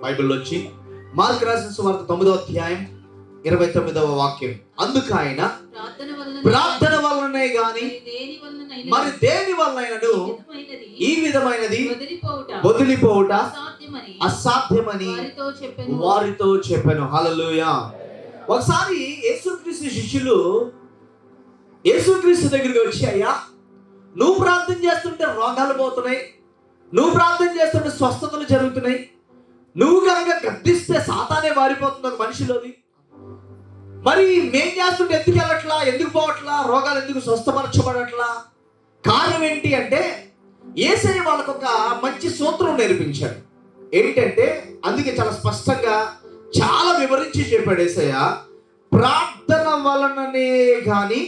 బైబిల్లో వచ్చి మార్కు రాసిన సువార్త 9వ అధ్యాయం 29వ వాక్యం. అందుకు ఆయన ప్రార్థన వలననే గాని మరి దేని వలనైనను ఈ విధమైనది వదిలిపోవుట అసాధ్యమని వారితో చెప్పాను. హల్లెలూయా. ఒకసారి యేసుక్రీస్తు శిష్యులు యేసుక్రీస్తు దగ్గరికి వచ్చి, అయ్యా నువ్వు ప్రార్థన చేస్తుంటే రోగాలు పోతున్నాయి, నువ్వు ప్రార్థన చేస్తుంటే స్వస్థతలు జరుగుతున్నాయి, నువ్వు కనుక గద్దిస్తే సాతానే వారిపోతుంది ఒక మనిషిలోది, మరి మేం చేస్తుంటే ఎందుకు వెళ్ళట్లా, ఎందుకు పోవట్లా, రోగాలు ఎందుకు స్వస్థపరచబడట్లా, కారణం ఏంటి అంటే యేసయ్య వాళ్ళకు ఒక మంచి సూత్రం నేర్పించాడు. ఏంటంటే అందుకే చాలా స్పష్టంగా చాలా వివరించి చెప్పాడు యేసయ్య, ప్రార్థన వలననే కానీ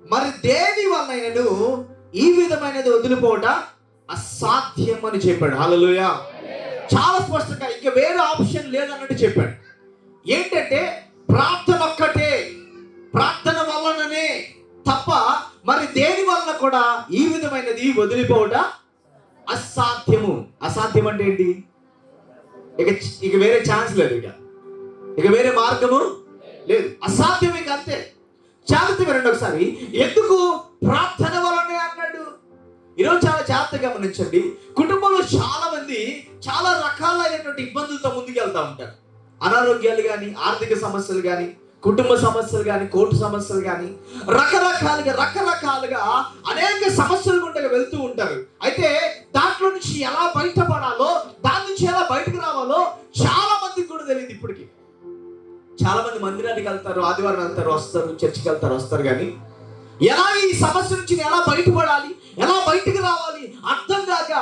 మరి దేని వలనైనను ఈ విధమైనది వదిలిపోవట అసాధ్యం అని చెప్పాడు. హల్లెలూయా. చాలా స్పష్టంగా ఇక వేరే ఆప్షన్ లేదన్నట్టు చెప్పాడు. ఏంటంటే ప్రార్థన ఒక్కటే, ప్రార్థన వలననే తప్ప మరి దేని వలన కూడా ఈ విధమైనది వదిలిపోవట అసాధ్యము. అసాధ్యం అంటే ఏంటి? ఇక వేరే ఛాన్స్ లేదు, ఇక వేరే మార్గము లేదు, అసాధ్యం ఇక అంతే. జాగ్రత్త వినండి ఒకసారి, ఎందుకు ప్రార్థన వలనే అన్నాడు. ఈరోజు చాలా జాగ్రత్తగా గమనించండి. కుటుంబంలో చాలా మంది చాలా రకాలైనటువంటి ఇబ్బందులతో ముందుకు వెళ్తూ ఉంటారు. అనారోగ్యాలు కానీ, ఆర్థిక సమస్యలు కానీ, కుటుంబ సమస్యలు కానీ, కోర్టు సమస్యలు కానీ, రకరకాలుగా అనేక సమస్యలు గుండా వెళ్తూ ఉంటారు. అయితే దాంట్లో నుంచి ఎలా బయటపడాలో, దాని నుంచి ఎలా బయటకు రావాలో చాలా మందికి కూడా తెలియదు. ఇప్పటికీ చాలా మంది మందిరానికి వెళ్తారు, ఆదివారం వెళ్తారు, వస్తారు, చర్చికి వెళ్తారు, వస్తారు, కానీ ఎలా ఈ సమస్య నుంచి ఎలా బయటపడాలి, ఎలా బయటకు రావాలి అర్థం కాక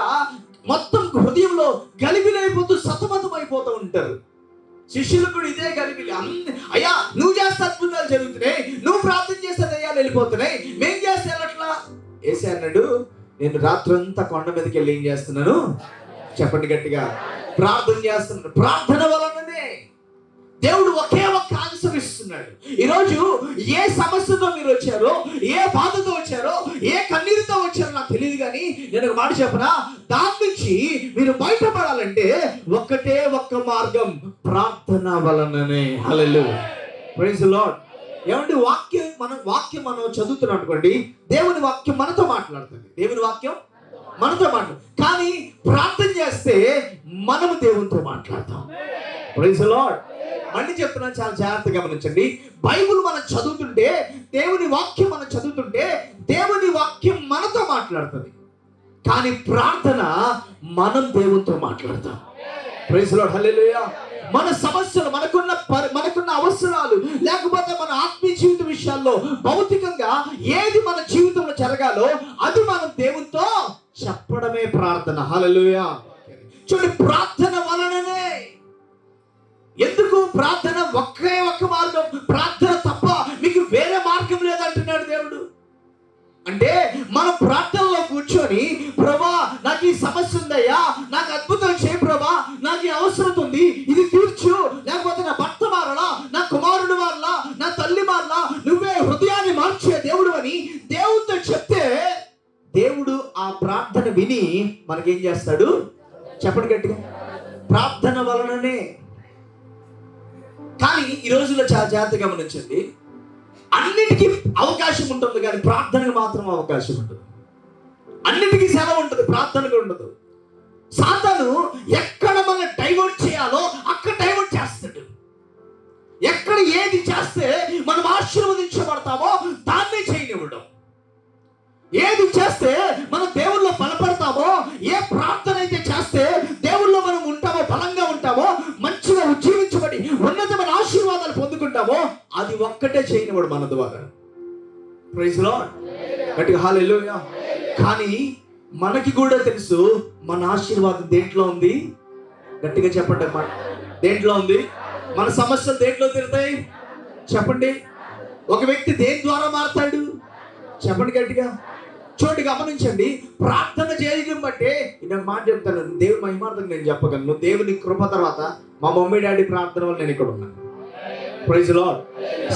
మొత్తం హృదయంలో గలిబిలైపోతూ సతమతం అయిపోతూ ఉంటారు. శిష్యులు కూడా ఇదే గలిబిలి. అయ్యా నువ్వు చేస్తే అద్భుతాలు జరుగుతున్నాయి, నువ్వు ప్రార్థన చేస్తే దయ్యాలు వెళ్ళిపోతున్నాయి, మేం చేస్తే ఎట్లా? యేసయ్య అన్నాడు, నేను రాత్రంతా కొండ మీదకి వెళ్ళి ఏం చేస్తున్నాను చెప్పండి గట్టిగా, ప్రార్థన చేస్తున్నాను. ప్రార్థన వలననే దేవుడు ఒకే ఒక్క ఆన్సర్ ఇస్తున్నాడు. ఈరోజు ఏ సమస్యతో మీరు వచ్చారో, ఏ బాధతో వచ్చారో, ఏ కన్నీరుతో వచ్చారో నాకు తెలియదు, కానీ నేను ఒక మాట చెప్పనా, దాని నుంచి మీరు బయటపడాలంటే ఒక్కటే ఒక్క మార్గం, ప్రార్థన వలననే. హల్లెలూయా, ప్రైజ్ ది లార్డ్. ఏమంటే వాక్యం మనం చదువుతున్నాం అనుకోండి, దేవుని వాక్యం మనతో మాట్లాడుతుంది, దేవుని వాక్యం మనతో మాట్లాడు. కానీ ప్రార్థన చేస్తే మనము దేవునితో మాట్లాడతాం. Praise the Lord. మళ్ళీ చెప్తున్నాను, చాలా జాగ్రత్తగా గమనించండి. బైబిల్ మనం చదువుతుంటే, దేవుని వాక్యం మనం చదువుతుంటే, దేవుని వాక్యం మనతో మాట్లాడుతుంది. కానీ ప్రార్థన మనం దేవునితో మాట్లాడతాం. Praise the Lord. హల్లెలూయా. మన సమస్యలు, మనకున్న అవసరాలు, లేకపోతే మన ఆత్మీయ జీవిత విషయాల్లో భౌతికంగా ఏది మన జీవితంలో జరగాలో అది మనం దేవునితో చెప్పడమే ప్రార్థన. హల్లెలూయా. చూడండి, ప్రార్థన వలననే. ఎందుకు ప్రార్థన ఒకే ఒక్క మార్గం, ప్రార్థన తప్ప మీకు వేరే మార్గం లేదంటున్నాడు దేవుడు. అంటే మనం ప్రార్థనలో కూర్చొని, ప్రభా నాకు ఈ సమస్య ఉందయ్యా, నాకు అద్భుతం చేయి ప్రభా, నాకు ఈ అవసరం ఉంది, ఇది తీర్చు, లేకపోతే నా భర్త మారలా, నా కుమారుడు మారలా, నా తల్లి మారలా, నువ్వే హృదయాన్ని మార్చే దేవుడు అని దేవుడితో చెప్తే, దేవుడు ఆ ప్రార్థన విని మనకేం చేస్తాడు చెప్పండి గట్టిగా, ప్రార్థన వలననే. కానీ ఈ రోజుల్లో చాలా జాగ్రత్తగా గమనించండి, అన్నిటికీ అవకాశం ఉంటుంది కానీ ప్రార్థనకు మాత్రం అవకాశం ఉండదు. అన్నిటికీ సెలవు ఉంటుంది, ప్రార్థనకు ఉండదు. సాతాను ఎక్కడ మనం డైవర్ట్ చేయాలో అక్కడ డైవర్ట్ చేస్తాడు. ఎక్కడ ఏది చేస్తే మనం ఆశీర్వదించబడతామో దాన్నే చేయనివ్వడం. ఏది చేస్తే మనం దేవుల్లో బలపడతామో, ఏ ప్రార్థన అయితే చేస్తే దేవుల్లో మనం ఉంటామో, బలంగా ఉంటామో, మంచిగా ఉజ్జీవించబడి ఉన్నతమైన ఆశీర్వాదాలు పొందుకుంటామో, అది ఒక్కటే చేయనివాడు మన ద్వారా. Praise Lord. గట్టిగా హల్లెలూయా. కానీ మనకి కూడా తెలుసు మన ఆశీర్వాదం దేంట్లో ఉంది. గట్టిగా చెప్పండి అమ్మా, దేంట్లో ఉంది? మన సమస్యలు దేంట్లో తీరుతాయి చెప్పండి. ఒక వ్యక్తి దేని ద్వారా మారుతాడు చెప్పండి గట్టిగా. చూడండి, గమనించండి, ప్రార్థన చేయడం బట్టే నేను మాట చెప్తాను, దేవుని మహిమార్థం నేను చెప్పగలను. దేవుని కృప తర్వాత మా మమ్మీ డాడీ ప్రార్థన వల్ల నేను ఇక్కడ ఉన్నాను. Praise Lord.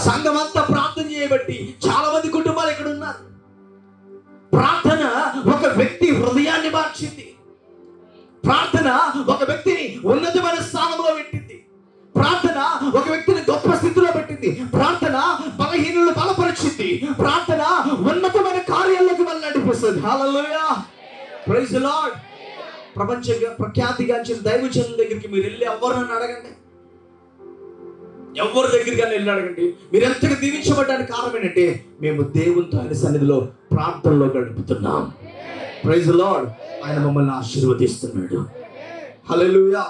సంఘం అంతా ప్రార్థన చేయబట్టి చాలా మంది కుటుంబాలు ఇక్కడ ఉన్నారు. ప్రార్థన ఒక వ్యక్తి హృదయాన్ని మార్చింది. ప్రార్థన ఒక వ్యక్తిని ఉన్నతమైన స్థానంలో ప్రార్థన ఒక వ్యక్తిని గొప్ప స్థితిలో పెట్టింది. ప్రార్థన బలహీనులను బలపరిచింది. ప్రార్థన ఉన్నతమైన కార్యాలకు వెళ్ళి నడిపిస్తుంది. హల్లెలూయా, ప్రైజ్ ది లార్డ్. ప్రపంచ ప్రఖ్యాతిగాంచిన దైవజనుల దగ్గరికి మీరు వెళ్ళి ఎవరిని అడగండి, ఎవరి దగ్గరికి వెళ్ళి అడగండి, మీరు ఎంతగా దీవించబడ్డానికి కారణం ఏంటంటే మేము దేవునితో ఆయన సన్నిధిలో ప్రార్థనలో గడుపుతున్నాం. Praise the lord. ఆయన మమ్మల్ని ఆశీర్వదిస్తున్నాడు. హల్లెలూయా.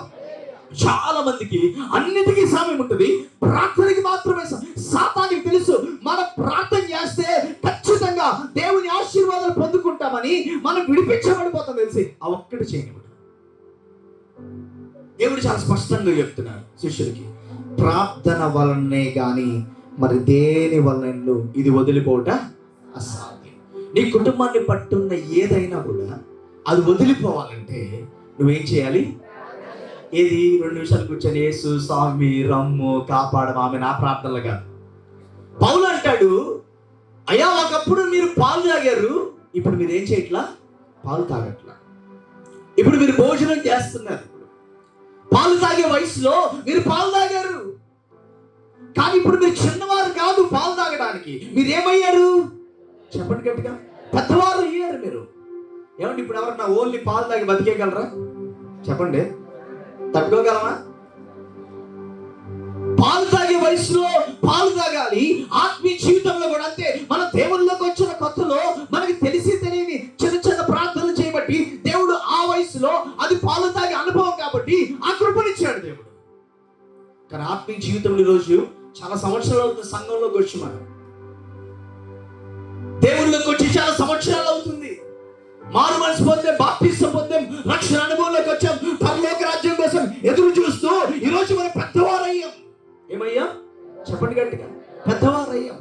చాలా మందికి అన్నిటికీ సమయం ఉంటుంది, ప్రార్థనకి మాత్రమే. సాతానికి తెలుసు మనం ప్రార్థన చేస్తే ఖచ్చితంగా దేవుని ఆశీర్వాదాలు పొందుకుంటామని, మనం విడిపించబడిపోతాం తెలిసి ఆ ఒక్కటి చేయనివ్వడు. దేవుడు చాలా స్పష్టంగా చెప్తున్నారు శిష్యులకి, ప్రార్థన వలనే గాని మరి దేని వలన ఇది వదిలిపోవట అసాధ్యం. నీ కుటుంబాన్ని పట్టున్న ఏదైనా కూడా అది వదిలిపోవాలంటే నువ్వేం చేయాలి? ఏది 2 నిమిషాలు కూర్చొని యేసు స్వామి రమ్ము కాపాడము ఆమె నా ప్రార్థనలు కాదు. పౌలు అంటాడు, అయ్యా ఒకప్పుడు మీరు పాలు తాగారు, ఇప్పుడు మీరు ఏం చేయట్లా? పాలు తాగట్లా. ఇప్పుడు మీరు భోజనం చేస్తున్నారు. పాలు తాగే వయసులో మీరు పాలు తాగారు, కానీ ఇప్పుడు మీరు చిన్నవారు కాదు పాలు తాగడానికి. మీరు ఏమయ్యారు చెప్పండి గట్టిగా? పెద్దవారు అయ్యారు మీరు. ఏమండి ఇప్పుడు ఎవరన్నా ఓన్లీ పాలు తాగి బతికేయగలరా? చెప్పండి, తట్టుకోగలమా? పాలు తాగే వయసులో పాలు తాగాలి. ఆత్మీయ జీవితంలో కూడా అంతే. మన దేవుళ్ళలోకి వచ్చిన కొత్తలో మనకి తెలిసి తెలియని చిన్న చిన్న ప్రార్థనలు చేయబట్టి దేవుడు ఆ వయసులో అది పాలు తాగే అనుభవం కాబట్టి ఆ కృపనిచ్చాడు దేవుడు. కానీ ఆత్మీయ జీవితంలో ఈరోజు చాలా సంవత్సరాలు అవుతుంది. సంఘంలోకి వచ్చి మనం దేవుళ్ళలోకి వచ్చి చాలా సంవత్సరాలు అవుతుంది. మారు మనసు పొందాం, బాప్తిసం పొందాం, రక్షణ అనుభవంలోకి వచ్చాం, పరలోక రాజ్యం కోసం ఎదురు చూస్తూ ఈరోజు మనం పెద్దవారయ్యాం. ఏమయ్యాం చెప్పండి గట్టిగా? పెద్దవారయ్యాం.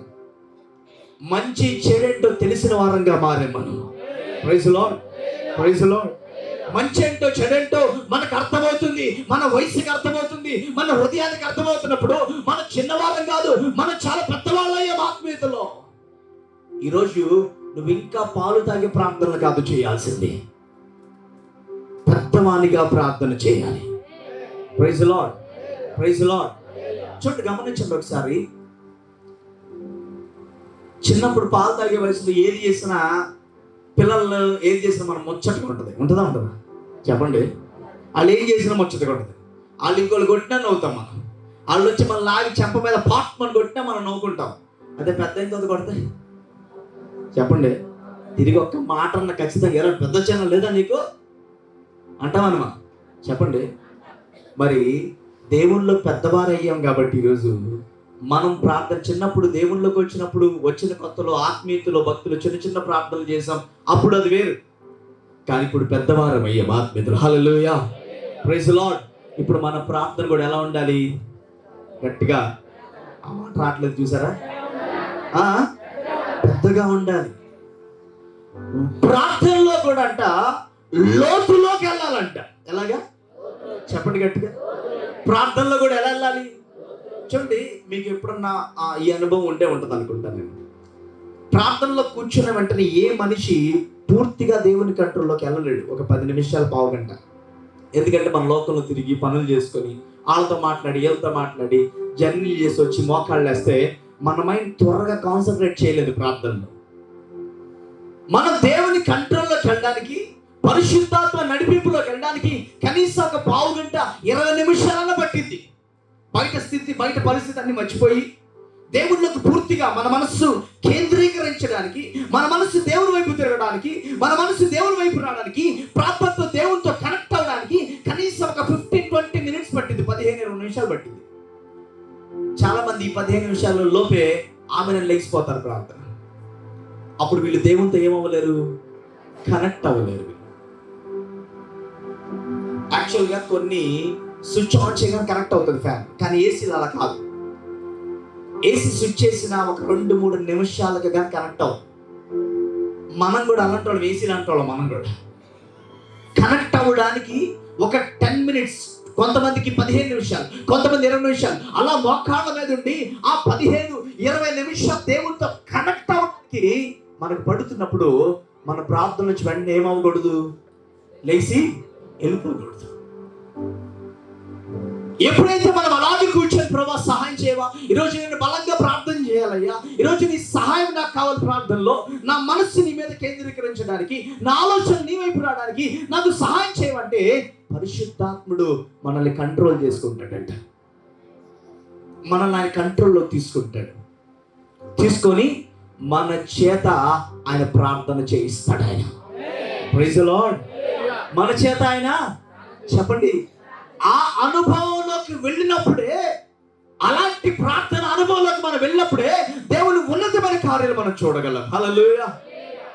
మంచి చెడేంటో తెలిసిన వారంగా మారాం మనం. Praise the Lord, praise the Lord. మంచి ఏంటో చెడేంటో మనకు అర్థమవుతుంది, మన వయసుకి అర్థమవుతుంది, మన హృదయానికి అర్థమవుతున్నప్పుడు మనం చిన్నవారం కాదు, మనం చాలా పెద్దవాళ్ళయ్యాం ఆత్మీయతలో. ఈరోజు నువ్వు ఇంకా పాలు తాగే ప్రార్థనలు కాదు చేయాల్సింది, పెద్దవానిగా ప్రార్థన చేయాలి. Praise the Lord, praise the Lord. చూడండి, గమనించండి ఒకసారి. చిన్నప్పుడు పాలు తాగే వయసులో ఏది చేసినా, పిల్లలు ఏది చేసినా మనం ముచ్చటగా ఉంటుంది. ఉంటుందా ఉంటుందా చెప్పండి? వాళ్ళు ఏం చేసినా ముచ్చటగా ఉంటుంది. వాళ్ళు ఇంకోళ్ళు కొట్టినా నవ్వుతాం మనం. వాళ్ళు వచ్చి మన లాగి చెంప మీద పాట్ మనం కొట్టినా మనం నవ్వుకుంటాం. అదే పెద్ద ఇంత కొడితే చెప్పండి, తిరిగి ఒక్క మాట అన్న ఖచ్చితంగా ఎలా పెద్ద చిన్న లేదా నీకు అంటామన్నమా? చెప్పండి. మరి దేవుళ్ళలో పెద్దవారు అయ్యాం కాబట్టి ఈరోజు మనం ప్రార్థన చిన్నప్పుడు దేవుళ్ళలోకి వచ్చిన కొత్తలో ఆత్మీయతలో భక్తులు చిన్న చిన్న ప్రార్థనలు చేసాం, అప్పుడు అది వేరు. కానీ ఇప్పుడు పెద్దవారం అయ్యాం ఆత్మీయతలు. హల్లెలూయా, ప్రైజ్ ది లార్డ్. ఇప్పుడు మన ప్రార్థన కూడా ఎలా ఉండాలి? గట్టిగా ఆ మాట రావట్లేదు చూసారా? పెద్దగా ఉండాలి. ప్రార్థనలో కూడా అంట లోతులోకి వెళ్ళాలంట. ఎలాగా చెప్పండి గట్టిగా? ప్రార్థనలో కూడా ఎలా వెళ్ళాలి? చూడండి, మీకు ఎప్పుడన్నా ఈ అనుభవం ఉంటుంది అనుకుంటాను నేను. ప్రార్థనలో కూర్చున్న వెంటనే ఏ మనిషి పూర్తిగా దేవుని కంట్రోల్లోకి వెళ్ళలేడు ఒక 10 నిమిషాలు, పావు గంట. ఎందుకంటే మన లోకంలో తిరిగి పనులు చేసుకొని వాళ్ళతో మాట్లాడి వీళ్ళతో మాట్లాడి జర్నీ చేసి వచ్చి మోకాళ్ళు వేస్తే మన మైండ్ త్వరగా కాన్సన్ట్రేట్ చేయలేదు ప్రార్థనలో. మనం దేవుని కంట్రోల్లోకి వెళ్ళడానికి, పరిశుద్ధాత్మ నడిపింపులోకి వెళ్ళడానికి కనీసం ఒక పావు గంట 20 నిమిషాలన్నా పట్టింది. బయట పరిస్థితి అన్ని మర్చిపోయి దేవుళ్ళకి పూర్తిగా మన మనస్సు కేంద్రీకరించడానికి, మన మనస్సు దేవుని వైపు తిరగడానికి, మన మనస్సు దేవుని వైపు రావడానికి, ప్రార్థనతో దేవునితో కనెక్ట్ అవ్వడానికి కనీసం ఒక 15-20 మినిట్స్ పట్టింది. 15-20 నిమిషాలు పట్టింది. చాలా మంది 15 నిమిషాల లోపే ఆమెను లేచిపోతారు ప్రార్థన. అప్పుడు వీళ్ళు దేవునితో ఏమవ్వలేరు, కనెక్ట్ అవ్వలేరు. యాక్చువల్గా కొన్ని స్విచ్ ఆన్ చేయగానే కనెక్ట్ అవుతుంది ఫ్యాన్, కానీ ఏసీలు అలా కాదు. ఏసీ స్విచ్ చేసిన ఒక 2-3 నిమిషాలకు కానీ కనెక్ట్ అవ్వదు. మనం కూడా అలాంటి వాళ్ళం, ఏసీలు అంటే వాళ్ళం. మనం కూడా కనెక్ట్ అవ్వడానికి ఒక 10 మినిట్స్, కొంతమందికి 15 నిమిషాలు, కొంతమంది 20 నిమిషాలు అలా మోకాళ్ళ మీద ఉండి ఆ 15-20 నిమిషాలు దేవునితో కనెక్ట్ అవ్వడానికి మనకు పడుతున్నప్పుడు మన ప్రార్థన నుంచి వెంటనే ఏమవ్వకూడదు, లేచి వెళ్ళిపోకూడదు. ఎప్పుడైతే మనం అలాగే కూర్చొని ప్రభా సహాయం చేయవా, ఈరోజు నేను బలంగా ప్రార్థన చేయాలయ్యా, ఈరోజు నీ సహాయం నాకు కావాలి, ప్రార్థనలో నా మనస్సు నీ మీద కేంద్రీకరించడానికి, నా ఆలోచన నీ వైపు రావడానికి నాకు సహాయం చేయమంటే పరిశుద్ధాత్ముడు మనల్ని కంట్రోల్ చేసుకుంటాడంట. మనల్ని ఆయన కంట్రోల్లో తీసుకుంటాడు. తీసుకొని మన చేత ఆయన ప్రార్థన చేయిస్తాడు. ఆయన ప్రైజ్ ది లార్డ్. మన చేత ఆయన చెప్పండి ఆ అనుభవంలోకి వెళ్ళినప్పుడే, అలాంటి ప్రార్థన అనుభవంలోకి మనం వెళ్ళినప్పుడే దేవుని ఉన్నతమైన కార్యాలు మనం చూడగలం. హల్లెలూయా,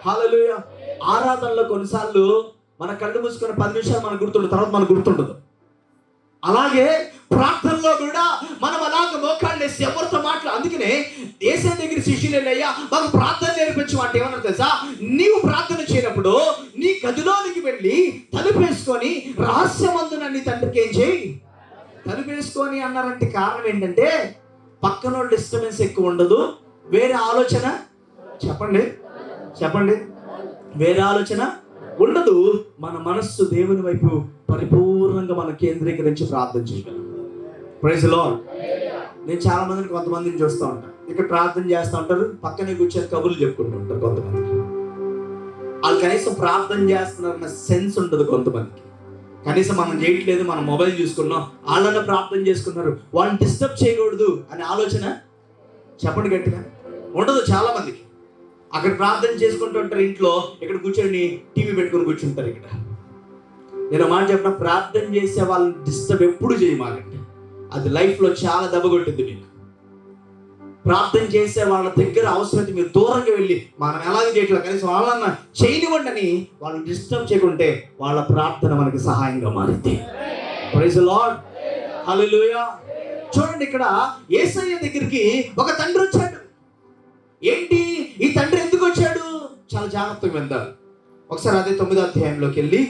హల్లెలూయా. ఆరాధనలో కొన్నిసార్లు మన కళ్ళు మూసుకున్న 10 నిమిషాలు మనకు గుర్తుండదు, తర్వాత మనకు గుర్తుండదు. అలాగే ప్రార్థనలో కూడా మనం అలాగ మోకాళ్ళు వేసి ఎవరితో అందుకనే యేసయ్య దగ్గర శిష్యులు అయ్యా మాకు ప్రార్థన నేర్పించు అంటే ఏమన్నా తెలుసా, నీవు ప్రార్థన చేయనప్పుడు నీ గదిలోనికి వెళ్ళి తలుపేసుకొని రహస్యమందున నీ తండ్రికి ఏం చేయి, తలుపేసుకొని అన్నారంటే కారణం ఏంటంటే పక్కన డిస్టర్బెన్స్ ఎక్కువ ఉండదు, వేరే ఆలోచన చెప్పండి చెప్పండి వేరే ఆలోచన ఉండదు. మన మనస్సు దేవుని వైపు పరిపూర్ణంగా మనం కేంద్రీకరించి ప్రార్థన చేయగలం. Praise the Lord. నేను చాలా మందిని కొంతమందిని చూస్తూ ఉంటాను, ఇక్కడ ప్రార్థన చేస్తూ ఉంటారు, పక్కనే కూర్చొని కబుర్లు చెప్పుకుంటూ ఉంటారు. కొంతమంది వాళ్ళు కనీసం ప్రార్థన చేస్తున్నారన్న సెన్స్ ఉంటుంది. కొంతమందికి కనీసం మనం చేయట్లేదు, మనం మొబైల్ చూసుకున్నాం, వాళ్ళన్న ప్రార్థన చేసుకున్నారు, వాళ్ళని డిస్టర్బ్ చేయకూడదు అనే ఆలోచన చెప్పండి గట్టిగా ఉండదు. చాలా మందికి అక్కడ ప్రార్థన చేసుకుంటూ ఉంటారు, ఇంట్లో ఇక్కడ కూర్చొని టీవీ పెట్టుకొని కూర్చుంటారు. ఇక్కడ నేను మాట చెప్పిన, ప్రార్థన చేసే వాళ్ళని డిస్టర్బ్ ఎప్పుడు చేయమాలంటే అది లైఫ్లో చాలా దెబ్బకొట్టింది మీకు. ప్రార్థన చేసే వాళ్ళ దగ్గర అవసరమైతే మీరు దూరంగా వెళ్ళి మనం ఎలాగ చేయట్లేదు కనీసం వాళ్ళన్న చేయనివ్వండి అని వాళ్ళని డిస్టర్బ్ చేయకుంటే వాళ్ళ ప్రార్థన మనకి సహాయంగా మారింది. ప్రైజ్ ది లార్డ్, హల్లెలూయా. చూడండి, ఇక్కడ యేసయ్య దగ్గరికి ఒక తండ్రి వచ్చాడు. ఏంటి ఈ తండ్రి ఎందుకు వచ్చాడు? చాలా జాగ్రత్తగా విందాం. ఒకసారి అదే 9వ అధ్యాయంలోకి వెళ్ళి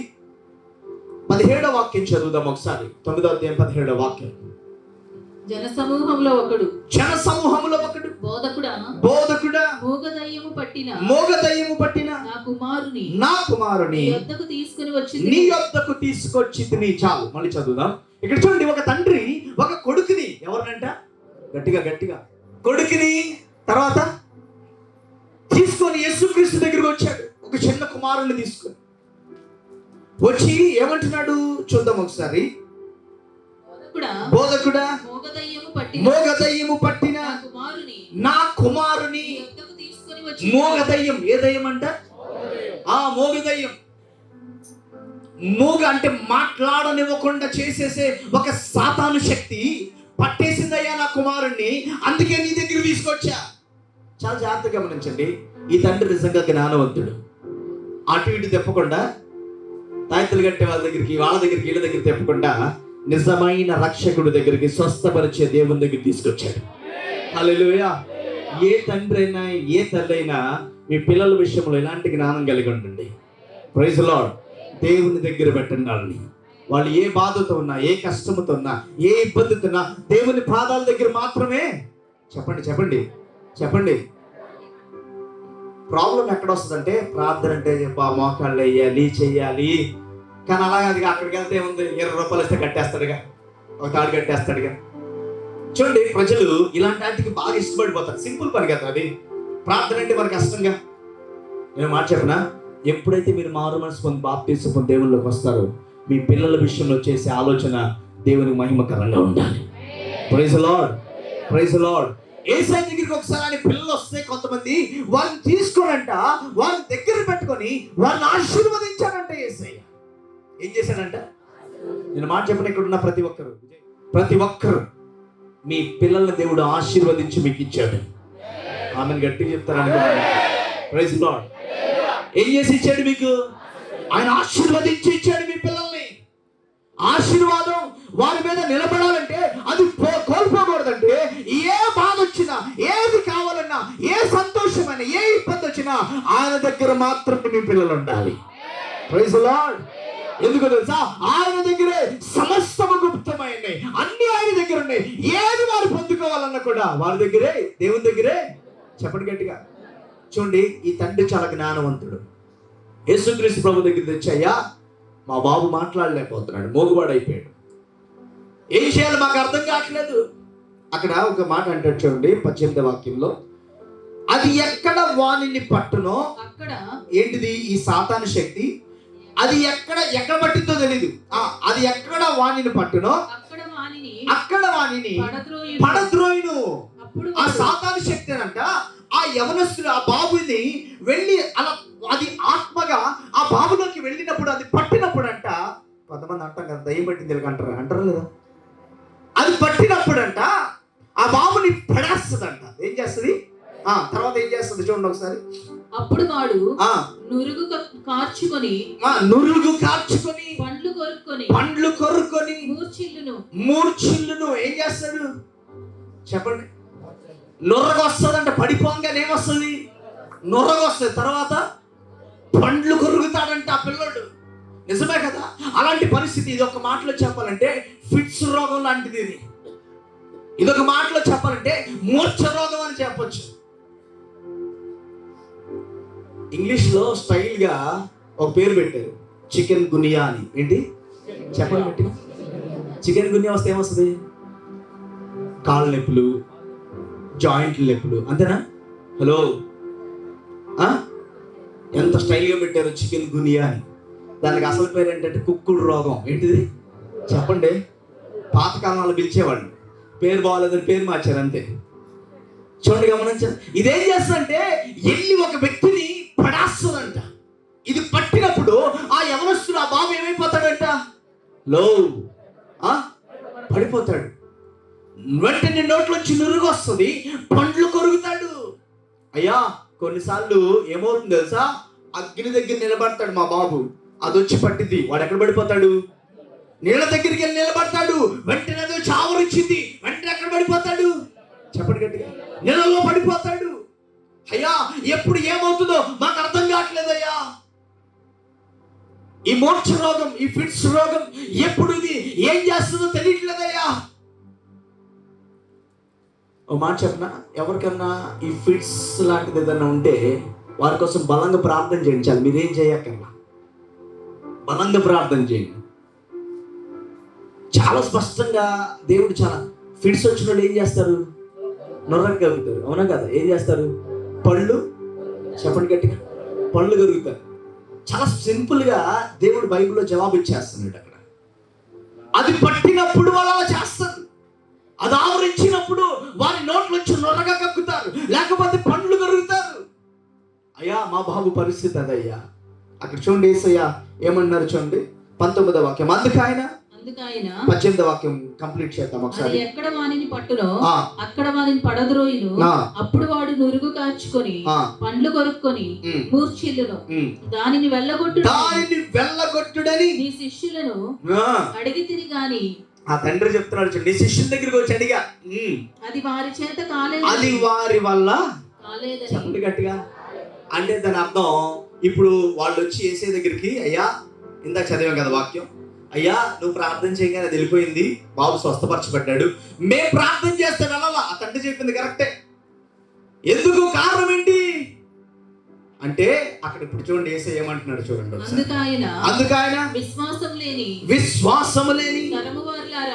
17వ వాక్యం చదువుదాం. ఒకసారి 9వ అధ్యాయం 17వ వాక్యం. జనసమూహంలో ఒకడు బోధకుడా మోగదయ్యము పట్టిన నా కుమారుని నీ యొద్దకు తీసుకొచ్చి చాలు. మళ్ళీ చదువుదాం. ఇక్కడ చూడండి, ఒక తండ్రి ఒక కొడుకుని, ఎవరినంట గట్టిగా కొడుకుని తర్వాత తీసుకొని యేసుక్రీస్తు దగ్గరికి వచ్చాడు. ఒక చిన్న కుమారుని తీసుకొని వచ్చి ఏమంటున్నాడు చూద్దాం ఒకసారి. బోధకుడా మోగదయ్యము పట్టిన నా కుమారుని. మోగదయ్యం ఏ దయ్యం అంట? మోగదయ్యం. మూగ అంటే మాట్లాడనివ్వకుండా చేసేసే ఒక సాతాను శక్తి పట్టేసిందయ్యా నా కుమారుణ్ణి, అందుకే నీ దగ్గర తీసుకొచ్చా. చాలా జాగ్రత్తగా గమనించండి, ఈ తండ్రి నిజంగా జ్ఞానవంతుడు. అటు ఇటు తెప్పకుండా, తాయెత్తులు కట్టే వాళ్ళ దగ్గరికి వీళ్ళ దగ్గర తెప్పకుండా నిజమైన రక్షకుడి దగ్గరికి, స్వస్థపరిచే దేవుని దగ్గర తీసుకొచ్చాడు. హల్లెలూయా. ఏ తండ్రి అయినా ఏ తల్లి అయినా మీ పిల్లల విషయంలో ఇలాంటి జ్ఞానం కలిగి ఉండండి. Praise the Lord. దేవుని దగ్గర పెట్టండి వాళ్ళని. వాళ్ళు ఏ బాధతో ఉన్నా, ఏ కష్టంతో ఉన్నా, ఏ ఇబ్బందితో ఉన్నా దేవుని పాదాల దగ్గర మాత్రమే చెప్పండి. ప్రాబ్లం ఎక్కడ వస్తుందంటే, ప్రార్థన అంటే మోకాళ్ళు వేయాలి చెయ్యాలి, కానీ అలాగే అది అక్కడికి వెళ్తే ఉంది 20 రూపాయలు ఇస్తే కట్టేస్తాడుగా, ఒక తాడు కట్టేస్తాడుగా. చూడండి, ప్రజలు ఇలాంటి వాటికి బాగా ఇష్టపడిపోతారు. సింపుల్ పని కదా అది. ప్రార్థన అంటే మనకు కష్టంగా. నేను మాట చెప్పనా, ఎప్పుడైతే మీరు మారు మనసు పొంది బాప్తిసం పొంది దేవుళ్ళలోకి వస్తారో, మీ పిల్లల విషయంలో చేసే ఆలోచన దేవునికి మహిమకరంగా ఉండాలి. Praise the Lord, praise the Lord. Yesayya దగ్గరికి ఒకసారి ఆయన పిల్లలు వస్తే కొంతమంది వారిని తీసుకోనంట, వారిని దగ్గర పెట్టుకొని వారిని ఆశీర్వదించాడంట. యేసయ్య ఏం చేశాడంట? నేను మాట చెప్పిన ఇక్కడ ఉన్న ప్రతి ఒక్కరు మీ పిల్లల్ని దేవుడు ఆశీర్వదించి మీకు ఇచ్చాడు. ఆమెను గట్టిగా చెప్తారని. Praise the Lord. ఏం చేసి ఇచ్చాడు మీకు? ఆయన ఆశీర్వదించి ఇచ్చాడు మీ పిల్లల్ని. ఆశీర్వాదం వారి మీద నిలబడాలంటే అది కోల్పోకూడదంటే, ఏ బాధ వచ్చినా, ఏది కావాలన్నా, ఏ సంతోషమైనా, ఏ ఇబ్బంది వచ్చినా ఆయన దగ్గర మాత్రమే మీ పిల్లలు ఉండాలి. Praise the Lord. ఎందుకు తెలుసా? ఆయన దగ్గరే సమస్తము గుప్తమైనవి, అన్ని ఆయన దగ్గర ఉన్నాయి. ఏది వారు పొందుకోవాలన్నా కూడా వారి దగ్గరే, దేవుని దగ్గరే. చెప్పండి గట్టిగా. చూడండి, ఈ తండ్రి చాలా జ్ఞానవంతుడు. యేసుక్రీస్తు ప్రభు దగ్గర తెచ్చాయ్యా, మా బాబు మాట్లాడలేకపోతున్నాడు, మోగువాడైపోయాడు. ఏం చేయాలి మాకు అర్థం కావట్లేదు. అక్కడ ఒక మాట అంటాడు చూడండి 18వ వాక్యంలో, అది ఎక్కడ వాణిని పట్టునో అక్కడ ఏంటిది ఈ సాతాను శక్తి, అది ఎక్కడ పట్టిందో తెలీదు. అది ఎక్కడ వాణిని పట్టునో అక్కడ వాణిని పడద్రోయును. ఆ సాతాను శక్తి అంట ఆ యవనస్తుడు ఆ బాబుని వెళ్ళి అలా అది ఆత్మగా ఆ బాబులోకి వెళ్ళినప్పుడు అది పట్టినప్పుడు అంట, కొంతమంది అంటాం కదా దయ్యం పట్టింది అంటారా లేదా, అది పట్టినప్పుడు అంట ఆ బాబుని పడేస్తుందంట. ఏం చేస్తుంది తర్వాత ఏం చేస్తుంది చూడండి ఒకసారి. అప్పుడు వాడు నురుగు కార్చుకొని పండ్లు కొరుక్కొని మూర్ఛిల్లును ఏం చేస్తాడు చెప్పండి. నొర్రగా వస్తుందంట, పడిపోగానే ఏమొస్తుంది, నొర్రగా వస్తుంది. తర్వాత పండ్లు కొరుకుతాడంట ఆ పిల్లడు. నిజమే కదా. అలాంటి పరిస్థితి. ఇది ఒక మాటలో చెప్పాలంటే ఫిట్స్ రోగం లాంటిది. ఇదొక మాటలో చెప్పాలంటే మూర్ఛ రోగం అని చెప్పొచ్చు. ఇంగ్లీష్లో స్టైల్గా ఒక పేరు పెట్టారు, చికెన్ గునియా అని. ఏంటి చెప్పండి గట్టిగా. చికెన్ గునియా వస్తే ఏమొస్తుంది, కాళ్ళ నొప్పులు, జాయింట్ల నొప్పులు, అంతేనా? హలో, ఎంత స్టైల్గా పెట్టారు చికెన్ గునియా అని. దానికి అసలు పేరు ఏంటంటే కుక్కుడు రోగం. ఏంటిది చెప్పండి. పాతకాలంలో పిలిచేవాళ్ళు, పేరు బాగాలేదని పేరు మార్చారు అంతే. చూడండి, గమనించండి. ఇదేం చేస్తుందంటే వెళ్ళి ఒక వ్యక్తిని పడేస్తుందంట. ఇది పట్టినప్పుడు ఆ యవనస్తుడు ఆ బాబు ఏమైపోతాడంట, పడిపోతాడు. వెంటనే నోట్లోంచి నురుగు వస్తుంది, పండ్లు కొరుకుతాడు. అయ్యా కొన్నిసార్లు ఏమవుతుంది తెలుసా, అగ్ని దగ్గర నిలబడతాడు మా బాబు, అది వచ్చి పట్టింది, వాడు ఎక్కడ పడిపోతాడు, నీళ్ళ దగ్గరికి వెళ్ళి నిలబడతాడు. వెంటనే అదో చావరిచ్చింది, వెంటనే ఎక్కడ పడిపోతాడు చెప్పండి గట్టిగా, నీళ్ళలో పడిపోతాడు. అయ్యా ఎప్పుడు ఏమవుతుందో మాకు అర్థం కావట్లేదయ్యా. ఈ మోక్ష రోగం, ఈ ఫిట్స్ రోగం ఎప్పుడు ఇది ఏం చేస్తుందో తెలియట్లేదయ్యా. ఓ మాట చెప్పనా, ఎవరికన్నా ఈ ఫిట్స్ లాంటిది ఏదన్నా ఉంటే వారి కోసం బలంగా ప్రార్థన చేయించాలి. మీరేం చేయక్కర్లా, బలంగా ప్రార్థన చేయండి. చాలా స్పష్టంగా దేవుడు చాలా ఫిట్స్ వచ్చిన వాళ్ళు ఏం చేస్తారు, నొర్రగా కలుగుతారు. అవునా కదా? ఏం చేస్తారు, పళ్ళు చెప్పండి గట్టిగా, పళ్ళు కలుగుతారు. చాలా సింపుల్గా దేవుడు బైబిల్లో జవాబు ఇచ్చేస్తున్నాడు అక్కడ. అది పట్టినప్పుడు వాళ్ళు అలా చేస్తారు, అది ఆవరించినప్పుడు వారి నోట్లోంచి నొర్రగా కక్కుతారు, లేకపోతే పండ్లు కరుగుతారు. అయ్యా మా బాబు పరిస్థితి అదయ్యా. అక్కడ చూడండి యేసయ్య ఏమన్నారు చూడండి 19వ వాక్యం. అందుకైన 18వ వాక్యం కంప్లీట్ చేద్దాం ఒకసారి. ఎక్కడ వానిని పట్టునో అక్కడ వానిని పడద్రోయును. అప్పుడు వాడు నురుగు కార్చుకొని పండ్లు కొరుక్కొని మూర్ఛిల్లును. దానిని వెళ్ళగొట్టుడని నీ శిష్యులను అడిగితిని గాని. ఆ తండ్రి చెప్తున్నాడు చూడండి, నీ శిష్యుల దగ్గరికి వచ్చి అడిగా, అది వారి చేత కాలేదు, అది వారి వల్ల కాలేదని. చెప్పండి గట్టిగా. అంటే దాని అర్థం, ఇప్పుడు వాళ్ళు వచ్చి యేసయ్య దగ్గరికి, అయ్యా ఇందాక చదివాం కదా వాక్యం, అయ్యా నువ్వు ప్రార్థన చేయగానే అది వెళ్ళిపోయింది, బాబు స్వస్థపరచబడ్డాడు, మేము ప్రార్థన చేస్తే వెళ్ళాలా. ఆ తండ్రి చెప్పింది కరెక్టే. ఎందుకు, కారణం ఏంటి అంటే అక్కడ ఇప్పుడు చూడండి యేసయ్య ఏమంటున్నాడు చూడండి. అందుకైన విశ్వాసం లేని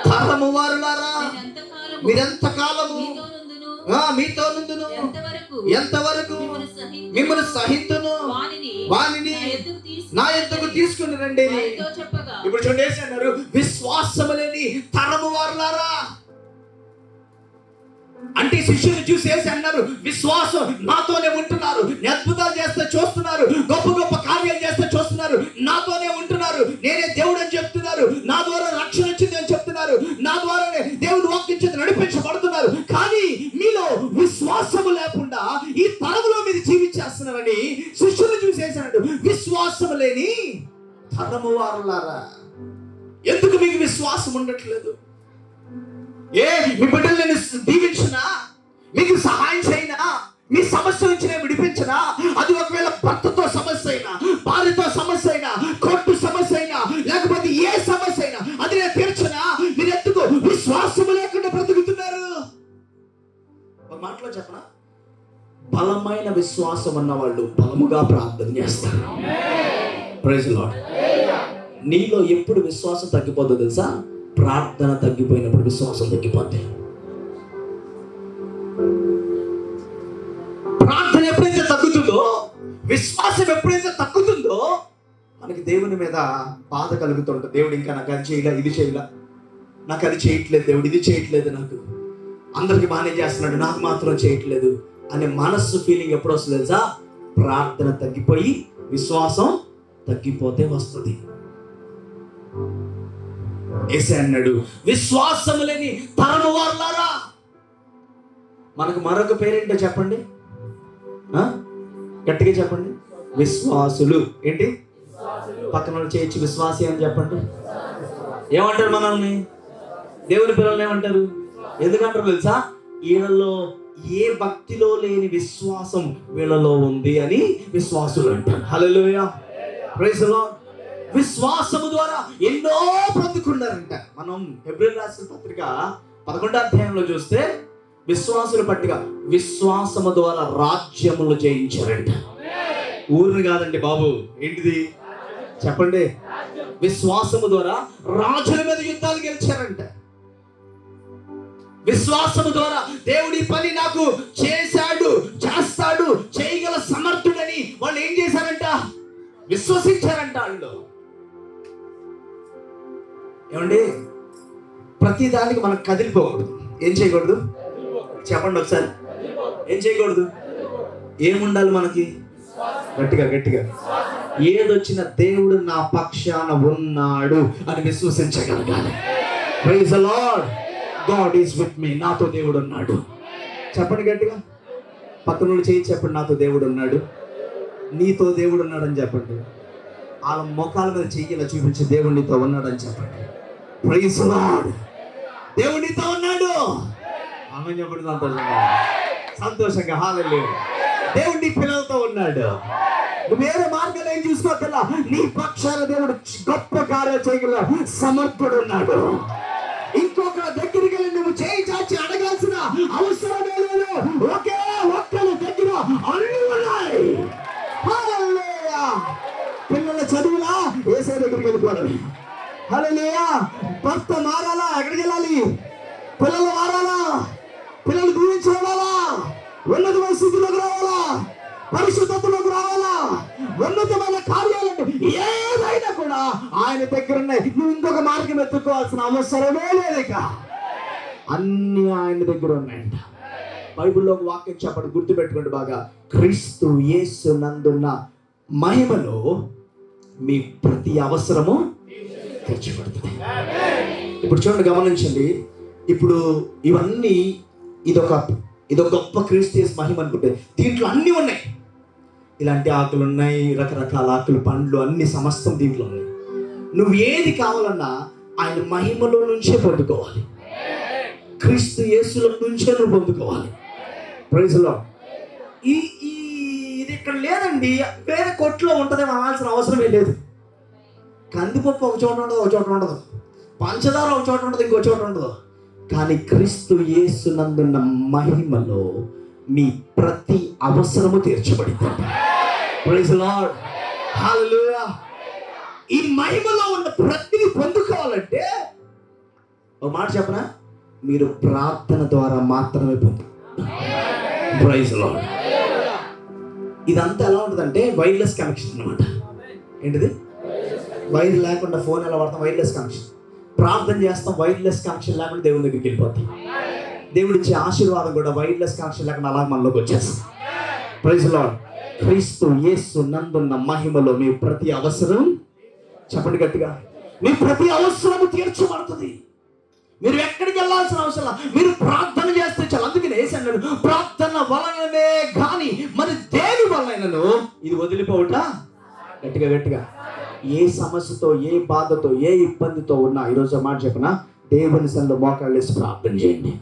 తరము వారులారా మీరెంత కాలము మీతో నుండును, ఎంతవరకు మిమ్మల్ని సహితును వానిని నా యొద్దకు తీసుకుని రండి. ఇప్పుడు చూడండి అన్నారు, విశ్వాసము లేని తరము వారులారా. అంటే శిష్యుని చూసి అన్నారు, విశ్వాసం నాతోనే ఉంటున్నారు, అద్భుతాలు చేస్తే చూస్తున్నారు, గొప్ప గొప్ప కార్యాలు చేస్తే చూస్తున్నారు, నాతోనే ఉంటున్నారు, నేనే దేవుడు అని చెప్తున్నారు, నా ద్వారా రక్షణ వచ్చింది అని చెప్తున్నారు, నా ద్వారానే దేవుడు వాక్యం చేత నడిపించబడుతున్నారు. కానీ మీలో విశ్వాసము లేకుండా ఈ తరములో మీరు జీవించేస్తున్నారని శిష్యుని చూసేసాడు. విశ్వాసం లేని తరము వారులారా, ఎందుకు మీకు విశ్వాసం ఉండట్లేదు? మీ బిడ్డలు నేను దీవించినా, మీకు సహాయం చేయనా, మీ సమస్య నుంచి నేను విడిపించినా, అది ఒకవేళ భర్తతో సమస్య అయినా, భార్యతో సమస్య అయినా, కోర్టు సమస్య అయినా, లేకపోతే ఏ సమస్య అయినా అది నేను తీర్చినా, మీరు ఎందుకు విశ్వాసము లేకుండా బ్రతుకుతున్నారు? ఒక మాటలో చెప్పనా, బలమైన విశ్వాసం ఉన్న వాళ్ళు బలముగా ప్రార్థన చేస్తారు. Praise Lord. నీలో ఎప్పుడు విశ్వాసం తగ్గిపోతుందో తెలుసా? ప్రార్థన తగ్గిపోయినప్పుడు విశ్వాసం తగ్గిపోద్ది. ప్రార్థన ఎప్పుడైతే తగ్గుతుందో, విశ్వాసం ఎప్పుడైతే తగ్గుతుందో, మనకి దేవుని మీద బాధ కలుగుతుంటుంది. దేవుడు ఇంకా నాకు అది చేయలే, ఇది చేయలే, నాకు అది చేయట్లేదు, దేవుడు ఇది చేయట్లేదు, నాకు అందరికి బాగానే చేస్తున్నాడు, నాకు మాత్రం చేయట్లేదు అనే మనస్సు ఫీలింగ్ ఎప్పుడు వస్తుంది తెలుసా? ప్రార్థన తగ్గిపోయి విశ్వాసం తగ్గిపోతే వస్తుంది. యేసే అన్నాడు, విశ్వాసము లేని తరము వారులారా. మనకు మరొక పేరేంటో చెప్పండి, గట్టిగా చెప్పండి. విశ్వాసులు. ఏంటి? పక్కన చేయొచ్చు విశ్వాసి అని చెప్పండి. ఏమంటారు మనల్ని? దేవుని పిల్లల్ని ఏమంటారు? ఎందుకంటారు తెలుసా? వీళ్ళలో ఏ భక్తిలో లేని విశ్వాసం వీళ్ళలో ఉంది అని విశ్వాసులు అంటారు. హల్లెలూయా, ప్రైజ్ ది లార్డ్. విశ్వాసము ద్వారా ఎన్నో పొందుకున్నారంట. మనం హెబ్రీయులకు రాసిన పత్రిక 11వ అధ్యాయంలో చూస్తే విశ్వాసుల పట్టిక విశ్వాసము ద్వారా రాజ్యములు జయించారంట. ఊరిని కాదండి బాబు, ఏంటిది చెప్పండి? విశ్వాసము ద్వారా రాజుల మీద యుద్ధాలు గెలిచారంట. విశ్వాసము ద్వారా దేవుడి పని నాకు చేశాడు, చేస్తాడు, చేయగల సమర్థుడని వాళ్ళు ఏం చేశారంట? విశ్వసించారంట. వాళ్ళు ఏమండి, ప్రతి దానికి మనం కదిలిపోకూడదు. ఏం చేయకూడదు చెప్పండి ఒకసారి? ఏం చేయకూడదు? ఏముండాలి మనకి? గట్టిగా గట్టిగా ఏదొచ్చిన దేవుడు నా పక్షాన ఉన్నాడు అని విశ్వసించగలగాలి. Praise the Lord. God is with me. నాతో దేవుడు ఉన్నాడు. చెప్పండి గట్టిగా. పక్కన చేయి చెప్పండి, నాతో దేవుడు ఉన్నాడు. నీతో దేవుడు ఉన్నాడని చెప్పండి. వాళ్ళ ముఖాల మీద చెయ్యిలా చూపించి దేవుడు నీతో ఉన్నాడని చెప్పండి. Praise the Lord. దేవుడు నీతో ఉన్నాడు. ఆమె చెప్పండి సంతోషంగా, సంతోషంగా. హల్లెలూయా. దేవుడు నీ పిల్లలతో ఉన్నాడు. నువ్వు వేరే మార్గాలు ఏం చూసుకోగల, నీ పక్షాన దేవుడు గొప్ప కార్యాలు చేయగల సమర్థుడు ఉన్నాడు. ఇంకొక దగ్గరికి వెళ్ళి నువ్వు చేయి చాచి అడగాల్సిన అవసరమే లేదు. ఒకే ఒక్కరి దగ్గర అన్ని ఉన్నాయి. హల్లెలూయా. పిల్లల చదువులా యేసయ్య దగ్గరికి వెళ్ళిపోవాలి. హల్లెలూయా. భర్త మారాలా? ఎక్కడికి వెళ్ళాలి? పిల్లలు మారాలా? పిల్లలు దీవించాలా? ఉన్నతమైన స్థితిలోకి రావాలా? పరిశుద్ధతలోకి రావాలా? ఉన్నతమైన కార్యాలంటే ఏదైనా కూడా ఆయన దగ్గర ఉన్నాయి. నువ్వు ఇంకొక మార్గం ఎత్తుకోవాల్సిన అవసరమే లేదు. ఇక అన్ని ఆయన దగ్గర ఉన్నాయంట. బైబిల్లో ఒక వాక్యం చెప్పండి, గుర్తుపెట్టుకోండి బాగా. క్రీస్తు యేసు నందున్న మహిమలో మీ ప్రతి అవసరము తీర్చబడుతుంది. ఇప్పుడు చూడండి, గమనించండి. ఇప్పుడు ఇవన్నీ ఇదొక గొప్ప క్రీస్తు యేసు మహిమ అనుకుంటే దీంట్లో అన్నీ ఉన్నాయి. ఇలాంటి ఆకులు ఉన్నాయి, రకరకాల ఆకులు, పండ్లు, అన్ని సమస్తం దీంట్లో ఉన్నాయి. నువ్వు ఏది కావాలన్నా ఆయన మహిమలో నుంచే పొందుకోవాలి. క్రీస్తు యేసులో నుంచే నువ్వు పొందుకోవాలి. Praise the Lord. ఇది ఇక్కడ లేదండి, వేరే కొట్లో ఉంటుంది అనాల్సిన అవసరమే లేదు. కందిపప్పు ఒక చోట ఉండదు, ఒక చోట ఉండదు. పంచదార ఒక చోట ఉండదు, ఇంకో చోట ఉండదు. కానీ క్రీస్తు యేసు నందున్న మహిమలో మీ ప్రతి అవసరము తీర్చబడింది. Praise the Lord. హల్లెలూయా. ఈ మహిమలో ఉన్న ప్రతిని పొందుకోవాలంటే ఒక మాట చెప్పనా, మీరు ప్రార్థన ద్వారా మాత్రమే పొందు. Praise the Lord. ఇదంతా ఎలా ఉంటుందంటే వైర్లెస్ కనెక్షన్ అన్నమాట. ఏంటిది? వైర్ లేకుండా ఫోన్ ఎలా వాడతాం? Wireless connection. ప్రార్థన చేస్తాం, వైర్లెస్ కనెక్షన్ లేకుండా దేవుని దగ్గరికి వెళ్ళిపోతాం. దేవుడిచ్చే ఆశీర్వాదం కూడా వైర్లెస్ కనెక్షన్ లేకుండా అలా మనలోకి వచ్చేస్తాం. Praise the Lord. క్రీస్తు యేసు నందున్న మహిమలో మీ ప్రతి అవసరం, చెప్పండి గట్టిగా, మీ ప్రతి అవసరము తీర్చబడుతుంది. మీరు ఎక్కడికి వెళ్ళాల్సిన అవసరం, మీరు ప్రార్థన చేస్తే చాలు. అందుకని యేసు అన్నాడు, ప్రార్థన వలననే కానీ మరి దేని వలనను ఇది వదిలిపోవట. గట్టిగా గట్టిగా. ఏ సమస్యతో, ఏ బాధతో, ఏ ఇబ్బందితో ఉన్నా ఈరోజు మాట చెప్పిన దేవుని సన్నిధిలో మోకాళ్ళేసి ప్రార్థన చేయండి.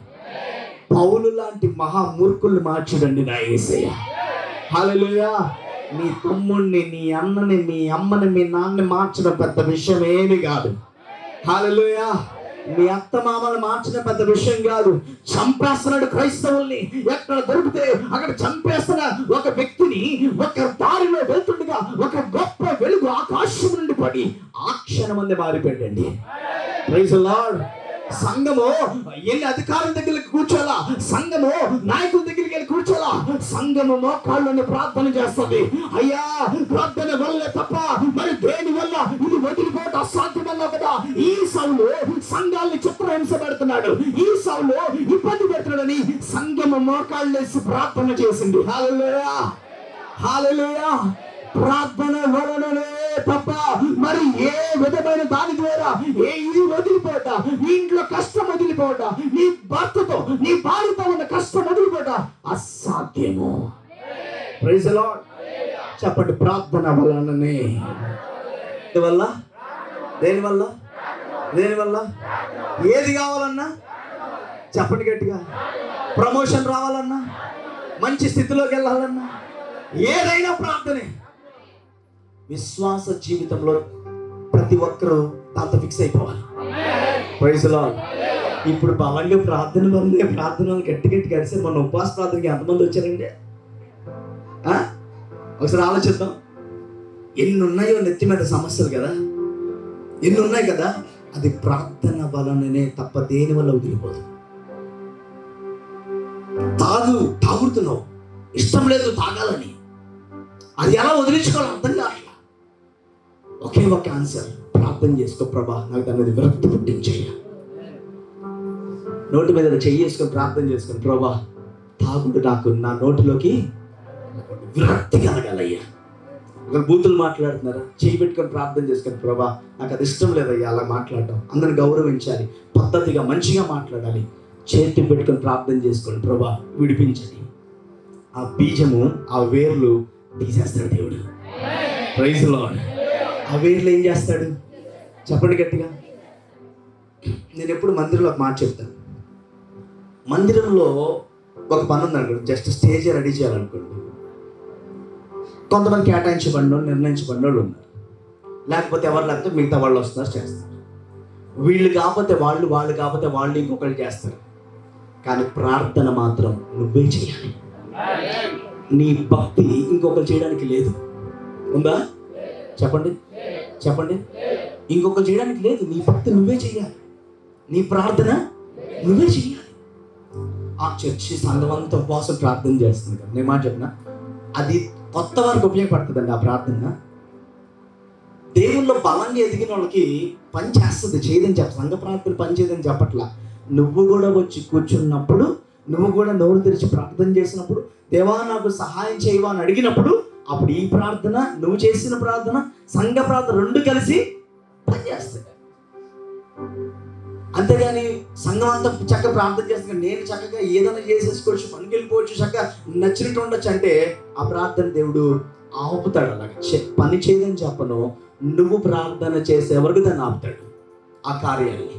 పౌలు లాంటి మహామూర్ఖుల్ని మార్చడండి నా యేసయ్య. హల్లెలూయా. నీ తమ్ముడిని, నీ అన్నని, నీ అమ్మని, మీ నాన్నని మార్చడం పెద్ద విషయం ఏమి కాదు. హల్లెలూయా. మీ అత్త మామలు మార్చడం పెద్ద విషయం కాదు. చంపేస్తున్నాడు క్రైస్తవుల్ని. ఎక్కడ దొరికితే అక్కడ చంపేస్తున్న ఒక వ్యక్తిని ఒక దారిలో వెళ్తుండగా ఒక గొప్ప వెలుగు ఆకాశం నుండి పడి ఆ క్షణం మంది మారిపోయిందండి. Praise the lord. సంఘము వెళ్ళి అధికారం దగ్గరికి కూర్చోలా, సంఘము నాయకుల దగ్గరికి వెళ్ళి కూర్చోలా. సంఘము మోకాళ్ళని ప్రార్థన చేస్తుంది. అయ్యా, ప్రార్థన వల్లే తప్ప మరి దేని వల్ల ఇది వదిలిపోవటం అసాధ్యమన్నా కదా. ఈ సౌలు సంఘాలని చిత్రహింస పెడుతున్నాడు, ఈ సౌలు ఇబ్బంది పెడుతున్నాడని సంఘము మోకాళ్ళేసి ప్రార్థన చేసింది. హల్లెలూయా, హల్లెలూయా. ప్రార్థన వలననే తప్ప మరి ఏ విధమైన దాని ద్వారా ఇది వదిలిపోట, నీ ఇంట్లో కష్టం వదిలిపోట, నీ భర్తతో నీ భార్యతో ఉన్న కష్టం వదిలిపోట అసాధ్యము. Praise the Lord. చెప్పండి, ప్రార్థన వలననే. దేనివల్ల? దేనివల్ల? దేనివల్ల? ఏది కావాలన్నా చెప్పండి గట్టిగా. ప్రమోషన్ రావాలన్నా, మంచి స్థితిలోకి వెళ్ళాలన్నా, ఏదైనా ప్రార్థనే. విశ్వాస జీవితంలో ప్రతి ఒక్కరూ దాంతో ఫిక్స్ అయిపోవాలి. Praise the Lord. ఇప్పుడు బలంగా ప్రార్థన వల్లే ప్రార్థనలు గట్టి గడిస్తే మన ఉపవాస ప్రార్థనకి ఎంతమంది వచ్చారండి? ఒకసారి ఆలోచిద్దాం. ఎన్ని ఉన్నాయో నెత్తి మీద సమస్యలు కదా, ఎన్ని ఉన్నాయి కదా. అది ప్రార్థన వలననే తప్ప దేని వల్ల వదిలిపోదు. తాగుతున్నావు, ఇష్టం లేదు తాగాలని, అది ఎలా వదిలించుకోవాలి అర్థం కావట్లా. ఒకే ఒక ఆన్సర్, ప్రార్థన చేసుకో. ప్రభా, నాకు దాని మీద విరక్తి పుట్టించేయ. నోటి మీద చేసుకొని ప్రార్థన చేసుకొని, ప్రభా, తాగుడు నాకు నా నోటిలోకి విరక్తి కలగాలయ్యా. ఒక బూతులు మాట్లాడుతున్నారా, చేయి పెట్టుకొని ప్రార్థన చేసుకొని, ప్రభా, నాకు అది ఇష్టం లేదయ్యా అలా మాట్లాడటం. అందరిని గౌరవించాలి, పద్ధతిగా మంచిగా మాట్లాడాలి. చేతి పెట్టుకొని ప్రార్థన చేసుకోండి, ప్రభా విడిపించండి. ఆ బీజము, ఆ వేర్లు తీసేస్తాడు దేవుడు. Praise the Lord. ఆ వేర్లు ఏం చేస్తాడు చెప్పండి గట్టిగా. నేను ఎప్పుడు మందిరంలో ఒక మాట చెప్తాను. మందిరంలో ఒక పని ఉందనుకోండి, జస్ట్ స్టేజ్ రెడీ చేయాలనుకోండి. కొంతమంది కేటాయించబడిన వాళ్ళు, నిర్ణయించబడిన వాళ్ళు ఉన్నారు. లేకపోతే ఎవరు లేకపోతే మిగతా వాళ్ళు వస్తున్నారు, చేస్తారు. వీళ్ళు కాకపోతే వాళ్ళు, వాళ్ళు కాకపోతే వాళ్ళు ఇంకొకళ్ళు చేస్తారు. కానీ ప్రార్థన మాత్రం నువ్వే చేయాలి. నీ భక్తి ఇంకొకరు చేయడానికి లేదు. ఉందా? చెప్పండి, చెప్పండి. ఇంకొకరు చేయడానికి లేదు. నీ భక్తి నువ్వే చేయాలి, నీ ప్రార్థన నువ్వే చేయాలి. ఆ చర్చి సంఘం అంతా ఉపవాసం ప్రార్థన చేస్తుంది కదా. నేను మాట చెప్పిన, అది కొత్త వారికి ఉపయోగపడుతుందండి. ఆ ప్రార్థన దేవుళ్ళో బలంగా ఎదిగిన వాళ్ళకి పని చేస్తుంది, చేయదని చెప్ప. సంఘ ప్రార్థన పని చేయదని చెప్పట్లా. నువ్వు కూడా వచ్చి కూర్చున్నప్పుడు, నువ్వు కూడా నోరు తెరిచి ప్రార్థన చేసినప్పుడు, దేవా నాకు సహాయం చేయవా అని అడిగినప్పుడు, అప్పుడు ఈ ప్రార్థన, నువ్వు చేసిన ప్రార్థన, సంఘ ప్రార్థన రెండు కలిసి పనిచేస్తాయి. అంతేగాని సంఘం అంతా చక్కగా ప్రార్థన చేస్తున్నా, నేను చక్కగా ఏదైనా చేసేసుకోవచ్చు, పనికి వెళ్ళిపోవచ్చు, చక్కగా నచ్చినట్టు ఉండొచ్చు అంటే ఆ ప్రార్థన దేవుడు ఆపుతాడు. అలాగే పని చేయదని చెప్పను, నువ్వు ప్రార్థన చేసే వరకు దాన్ని ఆపుతాడు ఆ కార్యాన్ని.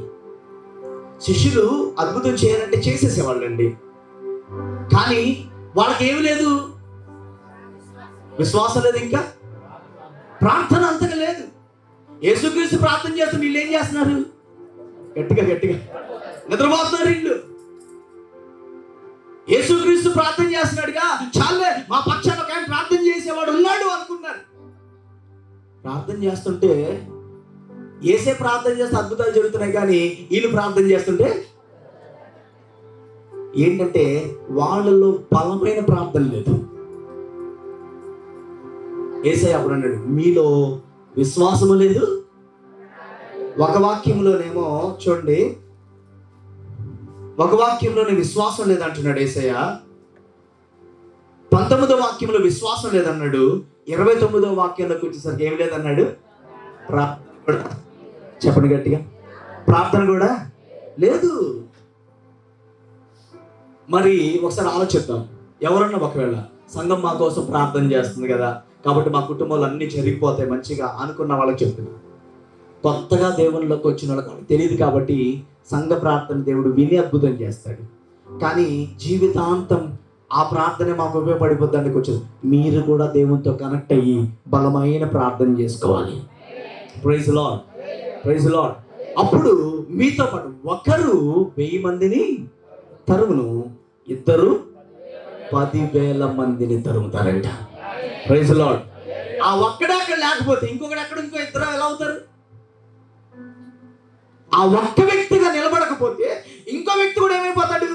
శిష్యులు అద్భుతం చేయాలంటే చేసేసేవాళ్ళండి, కానీ వాళ్ళకి ఏమి లేదు, విశ్వాసం లేదు, ఇంకా ప్రార్థన అంతగా లేదు. యేసుక్రీస్తు ప్రార్థన చేస్తే వీళ్ళు ఏం చేస్తున్నారు? గట్టిగా గట్టిగా నిద్రపోతున్నారు వీళ్ళు. యేసుక్రీస్తు ప్రార్థన చేస్తున్నాడుగా, చాలే మా పక్షాన ఒక ఆయన ప్రార్థన చేసేవాడు ఉన్నాడు అనుకున్నారు. ప్రార్థన చేస్తుంటే ఏసే ప్రార్థన చేస్తే అద్భుతాలు జరుగుతున్నాయి, కానీ వీళ్ళు ప్రార్థన చేస్తుంటే ఏంటంటే వాళ్ళలో బలమైన ప్రార్థన లేదు. ఏసయ్య అప్పుడు అన్నాడు, మీలో విశ్వాసము లేదు. ఒక వాక్యంలోనేమో చూడండి, ఒక వాక్యంలోనే విశ్వాసం లేదంటున్నాడు ఏసయ్య. 19వ వాక్యంలో విశ్వాసం లేదన్నాడు. 29వ వాక్యంలోకి వచ్చేసరికి ఏం లేదన్నాడు? ప్రార్థన కూడా, చెప్పండి గట్టిగా, ప్రార్థన కూడా లేదు. మరి ఒకసారి ఆలోచిద్దాం. ఎవరన్నా ఒకవేళ సంఘం మా కోసం ప్రార్థన చేస్తుంది కదా, కాబట్టి మా కుటుంబాలు అన్నీ జరిగిపోతాయి మంచిగా అనుకున్న వాళ్ళకి చెప్తున్నా. కొత్తగా దేవునిలోకి వచ్చిన వాళ్ళకి తెలియదు కాబట్టి సంఘ ప్రార్థన దేవుడు విని అద్భుతం చేస్తాడు. కానీ జీవితాంతం ఆ ప్రార్థనే మాకు ఉపయోగపడిపోద్దానికి వచ్చేది. మీరు కూడా దేవునితో కనెక్ట్ అయ్యి బలమైన ప్రార్థన చేసుకోవాలి. Praise Lord, praise Lord. అప్పుడు మీతో పాటు ఒకరు 1000 మందిని తరుమును, ఇద్దరు 10,000 మందిని తరుముతారంట. Praise Lord. ఆ ఒక్కడే అక్కడ లేకపోతే ఇంకొకటి అక్కడ, ఇంకో ఇద్దరు ఎలా అవుతారు? ఆ ఒక్క వ్యక్తిగా నిలబడకపోతే ఇంకో వ్యక్తి కూడా ఏమైపోతాడు?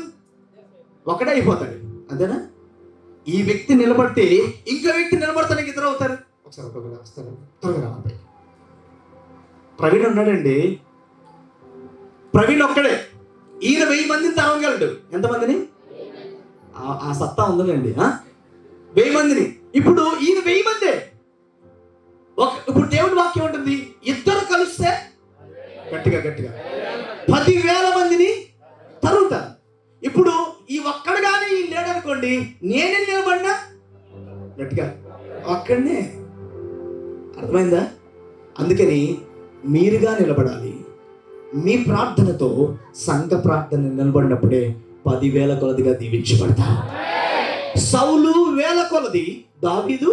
ఒకడే అయిపోతాడు. అంతేనా? ఈ వ్యక్తి నిలబడితే ఇంకో వ్యక్తి నిలబడతానికి ఇద్దరు అవుతారు. ఒకసారి వస్తారు, త్వరగా రావాలి. ప్రవీణ్ ఉన్నాడండి. ప్రవీణ్ ఒక్కడే. ఈయన 1000 మందిని తరవగలడు. ఎంతమందిని? ఆ సత్తా ఉందండి. 1000 మందిని. ఇప్పుడు ఈయన 1000 మందే. ఇప్పుడు దేవుడి వాక్యం ఉంటుంది, ఇద్దరు కలిస్తే గట్టిగా 10,000 మందిని తరుగుతారు. ఇప్పుడు ఈ ఒక్కడుగానే ఈ లేడనుకోండి, నేనే నిలబడినా గట్టిగా ఒక్కడనే. అర్థమైందా? అందుకని మీరుగా నిలబడాలి. మీ ప్రార్థనతో సంఘ ప్రార్థన నిలబడినప్పుడే 10,000 కొలదిగా దీవించబడతారు. సౌలు 1000 కొలది, దావీదు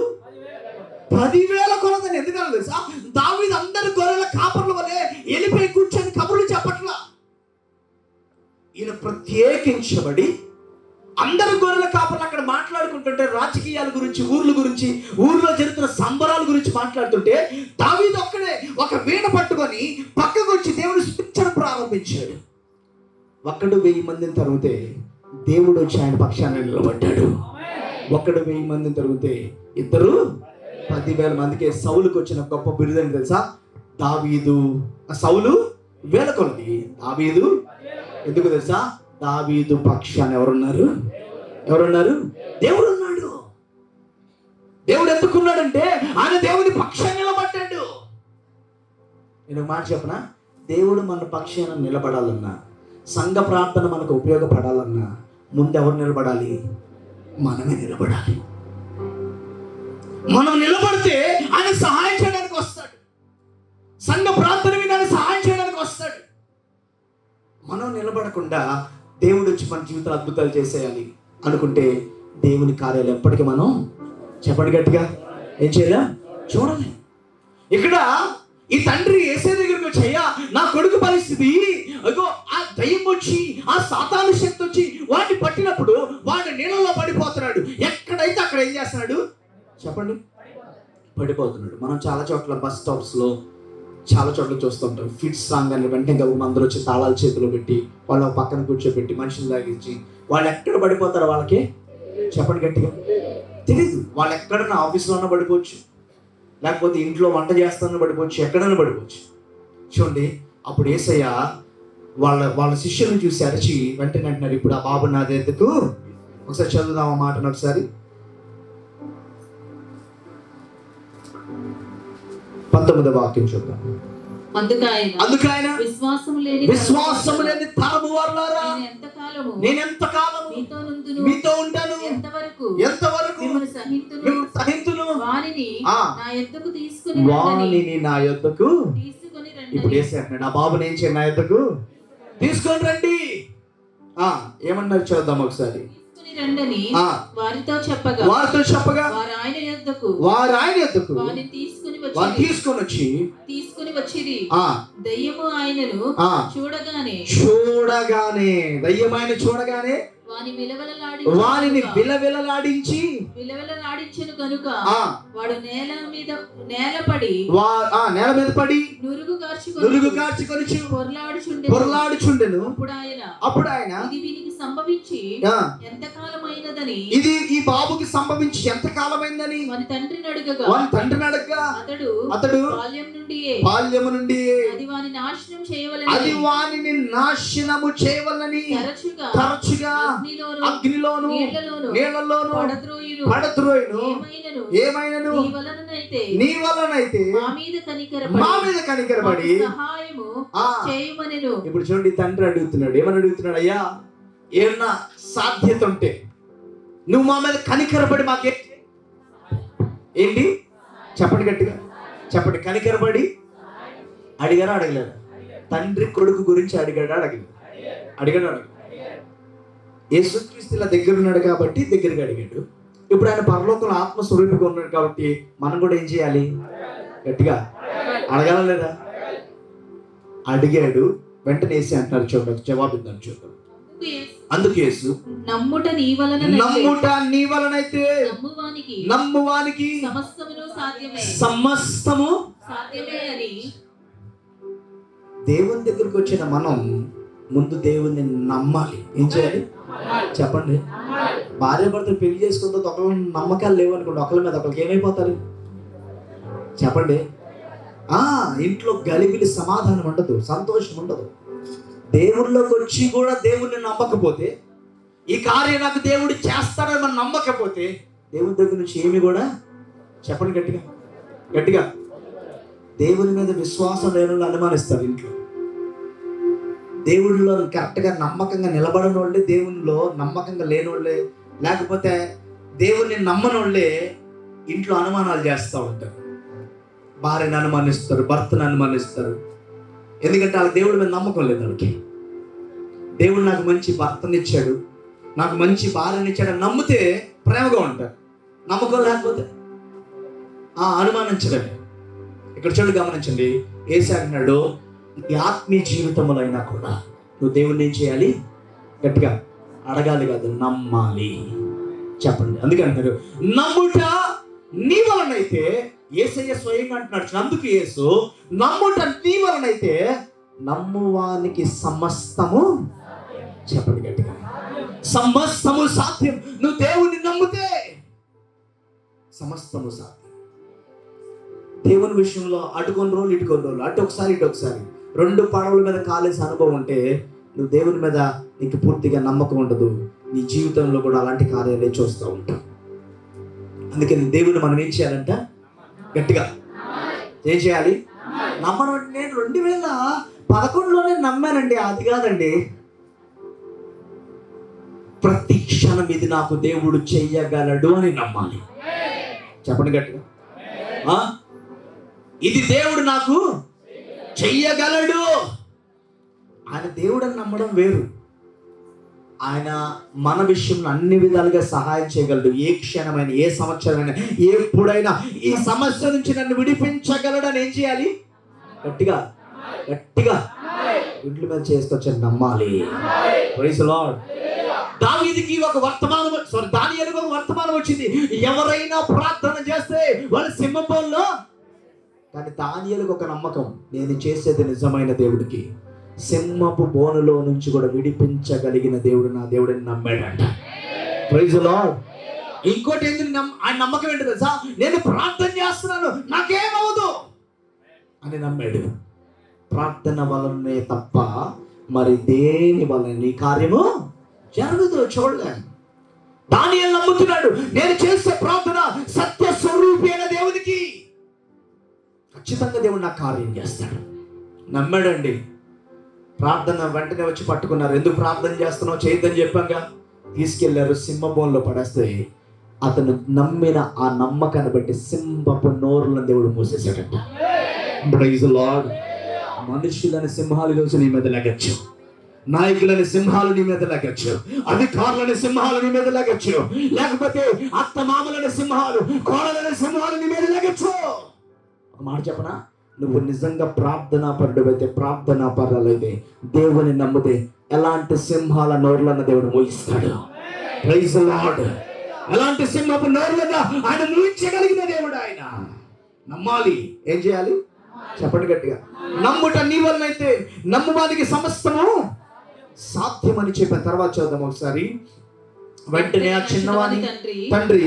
10,000 కొలదని. ఎందుకన్నా తెలుసా? దావీదు అందరు గొర్రెల కాపర్ల వలె వెళ్ళిపోయి కూర్చొని కబుర్లు చెప్పట్లా. ఈయన ప్రత్యేకించబడి అందరు గొర్రెల కాపర్లు అక్కడ మాట్లాడుకుంటుంటే రాజకీయాల గురించి, ఊర్ల గురించి, ఊర్లో జరుగుతున్న సంబరాల గురించి మాట్లాడుతుంటే దావీదు ఒక్కడే ఒక వీణ పట్టుకొని పక్కకు వచ్చి దేవుని స్తుతించడం ప్రారంభించాడు. ఒక్కడు 1000 మందిని తరిగితే దేవుడు వచ్చి ఆయన పక్షాన్ని నిలబడ్డాడు. ఒక్కడు 1000 మందిని తరిగితే ఇద్దరు 10,000 మందికి. సౌలుకు వచ్చిన గొప్ప బిరుదని తెలుసా? దావీదు. సౌలు 1000 కొలది, దావీదు ఎందుకు తెలుసా? దావీదు పక్షాన్ని ఎవరున్నారు? దేవుడు ఉన్నాడు. దేవుడు ఎందుకున్నాడంటే ఆయన దేవుని పక్షాన్ని నిలబడ్డాడు. నేను ఒక మాట చెప్పనా? దేవుడు మన పక్షాన నిలబడాలన్నా, సంఘ ప్రార్థన మనకు ఉపయోగపడాలన్నా ముందు ఎవరు నిలబడాలి? మనమే నిలబడాలి. మనం నిలబడితే ఆయన సహాయం చేయడానికి వస్తాడు. సంఘ ప్రార్థన వినాలని సహాయం చేయడానికి వస్తాడు. మనం నిలబడకుండా దేవుడు వచ్చి మన జీవితాలు అద్భుతాలు చేసేయాలి అనుకుంటే దేవుని కార్యాలు ఎప్పటికీ మనం చెప్పండి గట్టిగా ఏం చేయలేం, చూడాలి. ఇక్కడ ఈ తండ్రి యేసే దగ్గరికి వచ్చి, అయ్యా నా కొడుకు పరిస్థితి, అగో ఆ దయ్యం వచ్చి, ఆ సాతాను శక్తి వచ్చి వాడిని పట్టినప్పుడు వాడు నీళ్ళలో పడిపోతున్నాడు. ఎక్కడైతే అక్కడ ఏం చేస్తున్నాడు చెప్పండి? పడిపోతున్నాడు. మనం చాలా చోట్ల బస్ స్టాప్స్లో చాలా చోట్ల చూస్తుంటాం. ఫిట్స్ రాగానే వెంటనే గబు అందరూ వచ్చి తాళాలు చేతిలో పెట్టి వాళ్ళ పక్కన కూర్చోబెట్టి మనుషులు తాగించి వాళ్ళు ఎక్కడ పడిపోతారో వాళ్ళకి చెప్పండి గట్టిగా తెలీదు. వాళ్ళు ఎక్కడన్నా ఆఫీస్లోనే పడిపోవచ్చు, లేకపోతే ఇంట్లో వంట చేస్తానని పడిపోవచ్చు, ఎక్కడైనా పడిపోవచ్చు. చూడండి, అప్పుడు యేసయ్య వాళ్ళ శిష్యులను చూసి అరిచి వెంటనే అంటున్నారు, ఇప్పుడు ఆ బాబు నాది ఎందుకు? ఒకసారి చదువుదాం ఆ మాటను ఒకసారి. 19వ వాక్యం చూద్దాం. అందుకు ఆయన విశ్వాసం లేని తరము వారులారా, నేను ఎంతకాలము మీతో ఉంటాను, ఎంతవరకు మిమ్మల్ని సహింతును, వానిని నా యొద్దకు ఇప్పుడు వేసేస్తున్నాడు. ఆ బాబుని ఏం చేయండి? నా యొద్దకు తీసుకొని రండి. ఏమన్నారు చూద్దాం ఒకసారి. వారితో చెప్పగా వారు ఆయన యొద్దకు వారిని తీసుకొని వచ్చి దయ్యము ఆయనను చూడగానే దయ్యం ఆయన చూడగానే వానిని విలవిలలాడించెను కనుక వాడు నేల మీద పడి నురుగు కార్చుకొని పొరలాడుచుండెను. అప్పుడు ఆయన ఇది ఈ బాబుకి సంభవించి ఎంత కాలమైందని వాని తండ్రిని అడగగా అతడు బాల్యము నుండి అది వానిని నాశనము చేయవలెనని తరచుగా అగ్నిలోను నీళ్లలోను పడద్రోయును. ఏమైనను నీ వలనైతే మా మీద కనికరపడి ఇప్పుడు చూడండి, తండ్రి అడుగుతున్నాడు. ఏమని అడుగుతున్నాడు? అయ్యా ఏమన్నా సాధ్యత ఉంటే నువ్వు మా మీద కనికరపడి మాకే ఏంటి చెప్పండి గట్టిగా చెప్పండి. కనికరపడి అడిగారా అడగలేదా? తండ్రి కొడుకు గురించి అడిగాడు. యేసుక్రీస్తు ఇలా దగ్గర ఉన్నాడు కాబట్టి దగ్గరగా అడిగాడు. ఇప్పుడు ఆయన పరలోకంలో ఆత్మస్వరూపిగా ఉన్నాడు కాబట్టి మనం కూడా ఏం చేయాలి? గట్టిగా అడగాల లేదా? అడిగాడు. వెంటనే వేసి అంటున్నారు, చూడండి జవాబు ఇద్దాం చూద్దాం. అందుకు యేసు నమ్ముట నీ వలనైతే నమ్మువానికి సమస్తము సాధ్యమే అని దేవుని దగ్గరికి వచ్చిన మనం ముందు దేవుణ్ణి నమ్మాలి. ఏం చేయాలి చెప్పండి? భార్య భర్తలు పెళ్లి చేసుకుంటే ఒకళ్ళ నమ్మకాలు లేవు అనుకోండి, ఒకళ్ళ మీద ఒకరికి ఏమైపోతారు చెప్పండి? ఇంట్లో గలిబిలి సమాధానం ఉండదు, సంతోషం ఉండదు. దేవుళ్ళలోకి వచ్చి కూడా దేవుణ్ణి నమ్మకపోతే, ఈ కార్యం నాకు దేవుడు చేస్తాడని మనం నమ్మకపోతే, దేవుని దగ్గర నుంచి ఏమి కూడా చెప్పండి గట్టిగా గట్టిగా. దేవుని మీద విశ్వాసం లేని వాళ్ళు అనుమానిస్తారు ఇంట్లో. దేవుడిలో కరెక్ట్గా నమ్మకంగా నిలబడిన వాళ్ళే దేవునిలో నమ్మకంగా లేని వాళ్ళే, లేకపోతే దేవుణ్ణి నమ్మని వాళ్ళే ఇంట్లో అనుమానాలు చేస్తూ ఉంటారు. భార్యను అనుమానిస్తారు, భర్తను అనుమానిస్తారు. ఎందుకంటే వాళ్ళకి దేవుడి మీద నమ్మకం లేదు. వాళ్ళకి దేవుడు నాకు మంచి భర్తనిచ్చాడు, నాకు మంచి భార్యనిచ్చాడు నమ్మితే ప్రేమగా ఉంటారు. నమ్మకం లేకపోతే అనుమానించడమే. ఇక్కడ చూడు, గమనించండి. యేసు అన్నాడు, ఈ ఆత్మీయ జీవితంలో అయినా కూడా నువ్వు దేవుణ్ణి ఏం చేయాలి? గట్టిగా అడగాలి కాదు, నమ్మాలి. చెప్పండి. అందుకంటారు నమ్ముట నీ వలనైతే, యేసయ్య స్వయంగా అంటున్నాడు. అందుకు యేసు, నమ్ముట నీ వలనైతే నమ్మువానికి సమస్తము, చెప్పండి గట్టిగా, సమస్తము సాధ్యం. నువ్వు దేవుణ్ణి నమ్మితే సమస్తము సాధ్యం. దేవుని విషయంలో అటుకొని రోజులు ఇటుకొని రోజులు, అటు ఒకసారి ఇటు ఒకసారి, 2 పడవల మీద కాలేసి అనుభవం ఉంటే నువ్వు దేవుని మీద నీకు పూర్తిగా నమ్మకం ఉండదు. నీ జీవితంలో కూడా అలాంటి కార్యాలే చూస్తూ ఉంటావు. అందుకని దేవుని మనం ఏం చేయాలంట? గట్టిగా ఏం చేయాలి? నమ్మడం. నేను 2011లోనే నమ్మానండి, అది కాదండి. ప్రతి క్షణం ఇది నాకు దేవుడు చెయ్యగలడు అని నమ్మాలి. చెప్పండి గట్టిగా. ఇది దేవుడు నాకు చెయ్యగలడు. ఆయన దేవుడు అని నమ్మడం వేరు. ఆయన మన విషయంలో అన్ని విధాలుగా సహాయం చేయగలడు. ఏ క్షణమైనా, ఏ సంవత్సరమైనా, ఎప్పుడైనా ఈ సమస్య నుంచి నన్ను విడిపించగలడు అని ఏం చేయాలి? గట్టిగా గట్టిగా ఇంటి మీద చేసుకొచ్చి నమ్మాలి. Praise the lord. దావీదుకి ఒక వర్తమానం, దానియేలుకు ఒక వర్తమానం వచ్చింది. ఎవరైనా ప్రార్థన చేస్తే వాళ్ళు సింహంలో, కానీ దానియేలుకు ఒక నమ్మకం, నేను చేసేది నిజమైన దేవుడికి, సింహపు బోనులో నుంచి కూడా విడిపించగలిగిన దేవుడు నా దేవుడిని నమ్మాడంట. Praise the lord. ఇంకోటి ఏంటి ఆయన నమ్మకం ఏంటి తెలుసా? నేను ప్రార్థన చేస్తున్నాను, నాకేమవుదు అని నమ్మాడు. ప్రార్థన వలనే తప్ప మరి దేని వలన నీ కార్యము జరుగుతూ చూడలేను. దానియేలు నమ్ముతున్నాడు, నేను చేసే ప్రార్థన సత్య స్వరూపి అయిన దేవునికి ఖచ్చితంగా దేవుడు నా కార్యం చేస్తాడు. నమ్మాడండి. ప్రార్థన వెంటనే వచ్చి పట్టుకున్నారు. ఎందుకు ప్రార్థన చేస్తున్నావు? చేయొద్దని చెప్పాక తీసుకెళ్లారు, సింహబోన్లో పడేస్తే అతను నమ్మిన ఆ నమ్మకాన్ని బట్టి సింహపు నోరులను దేవుడు మూసేశాడంట. Praise the lord. మనుషులని సింహాలు రోజు నీ మీద లెగచ్చు, నాయకులని సింహాలు నీ మీద లెగచ్చు, అధికారులని సింహాలు నీ మీద లెగచ్చు, లేకపోతే అత్తమామలని సింహాలు, కోడలని సింహాలు నీ మీద లెగచ్చు. ఒక మాట చెప్పనా? నువ్వు నిజంగా ప్రార్థనా పరుడైతే, ప్రార్థనా పరులైతే, దేవుని నమ్మితే ఎలాంటి సింహాల నోర్లన్న దేవుడు మోయిస్తాడు. Praise the lord. ఎలాంటి సింహపు నోర్లన్నా ఆయన మూయించగలిగిన దేవుడు ఆయన. నమ్మాలి. ఏం చేయాలి? చెప్పండి గట్టిగా. నమ్ముట నీ వలనైతే నమ్మువానికి సమస్తము సాధ్యమని చెప్పిన తర్వాత చూద్దాం ఒకసారి. వెంటనే ఆ చిన్నవాని తండ్రి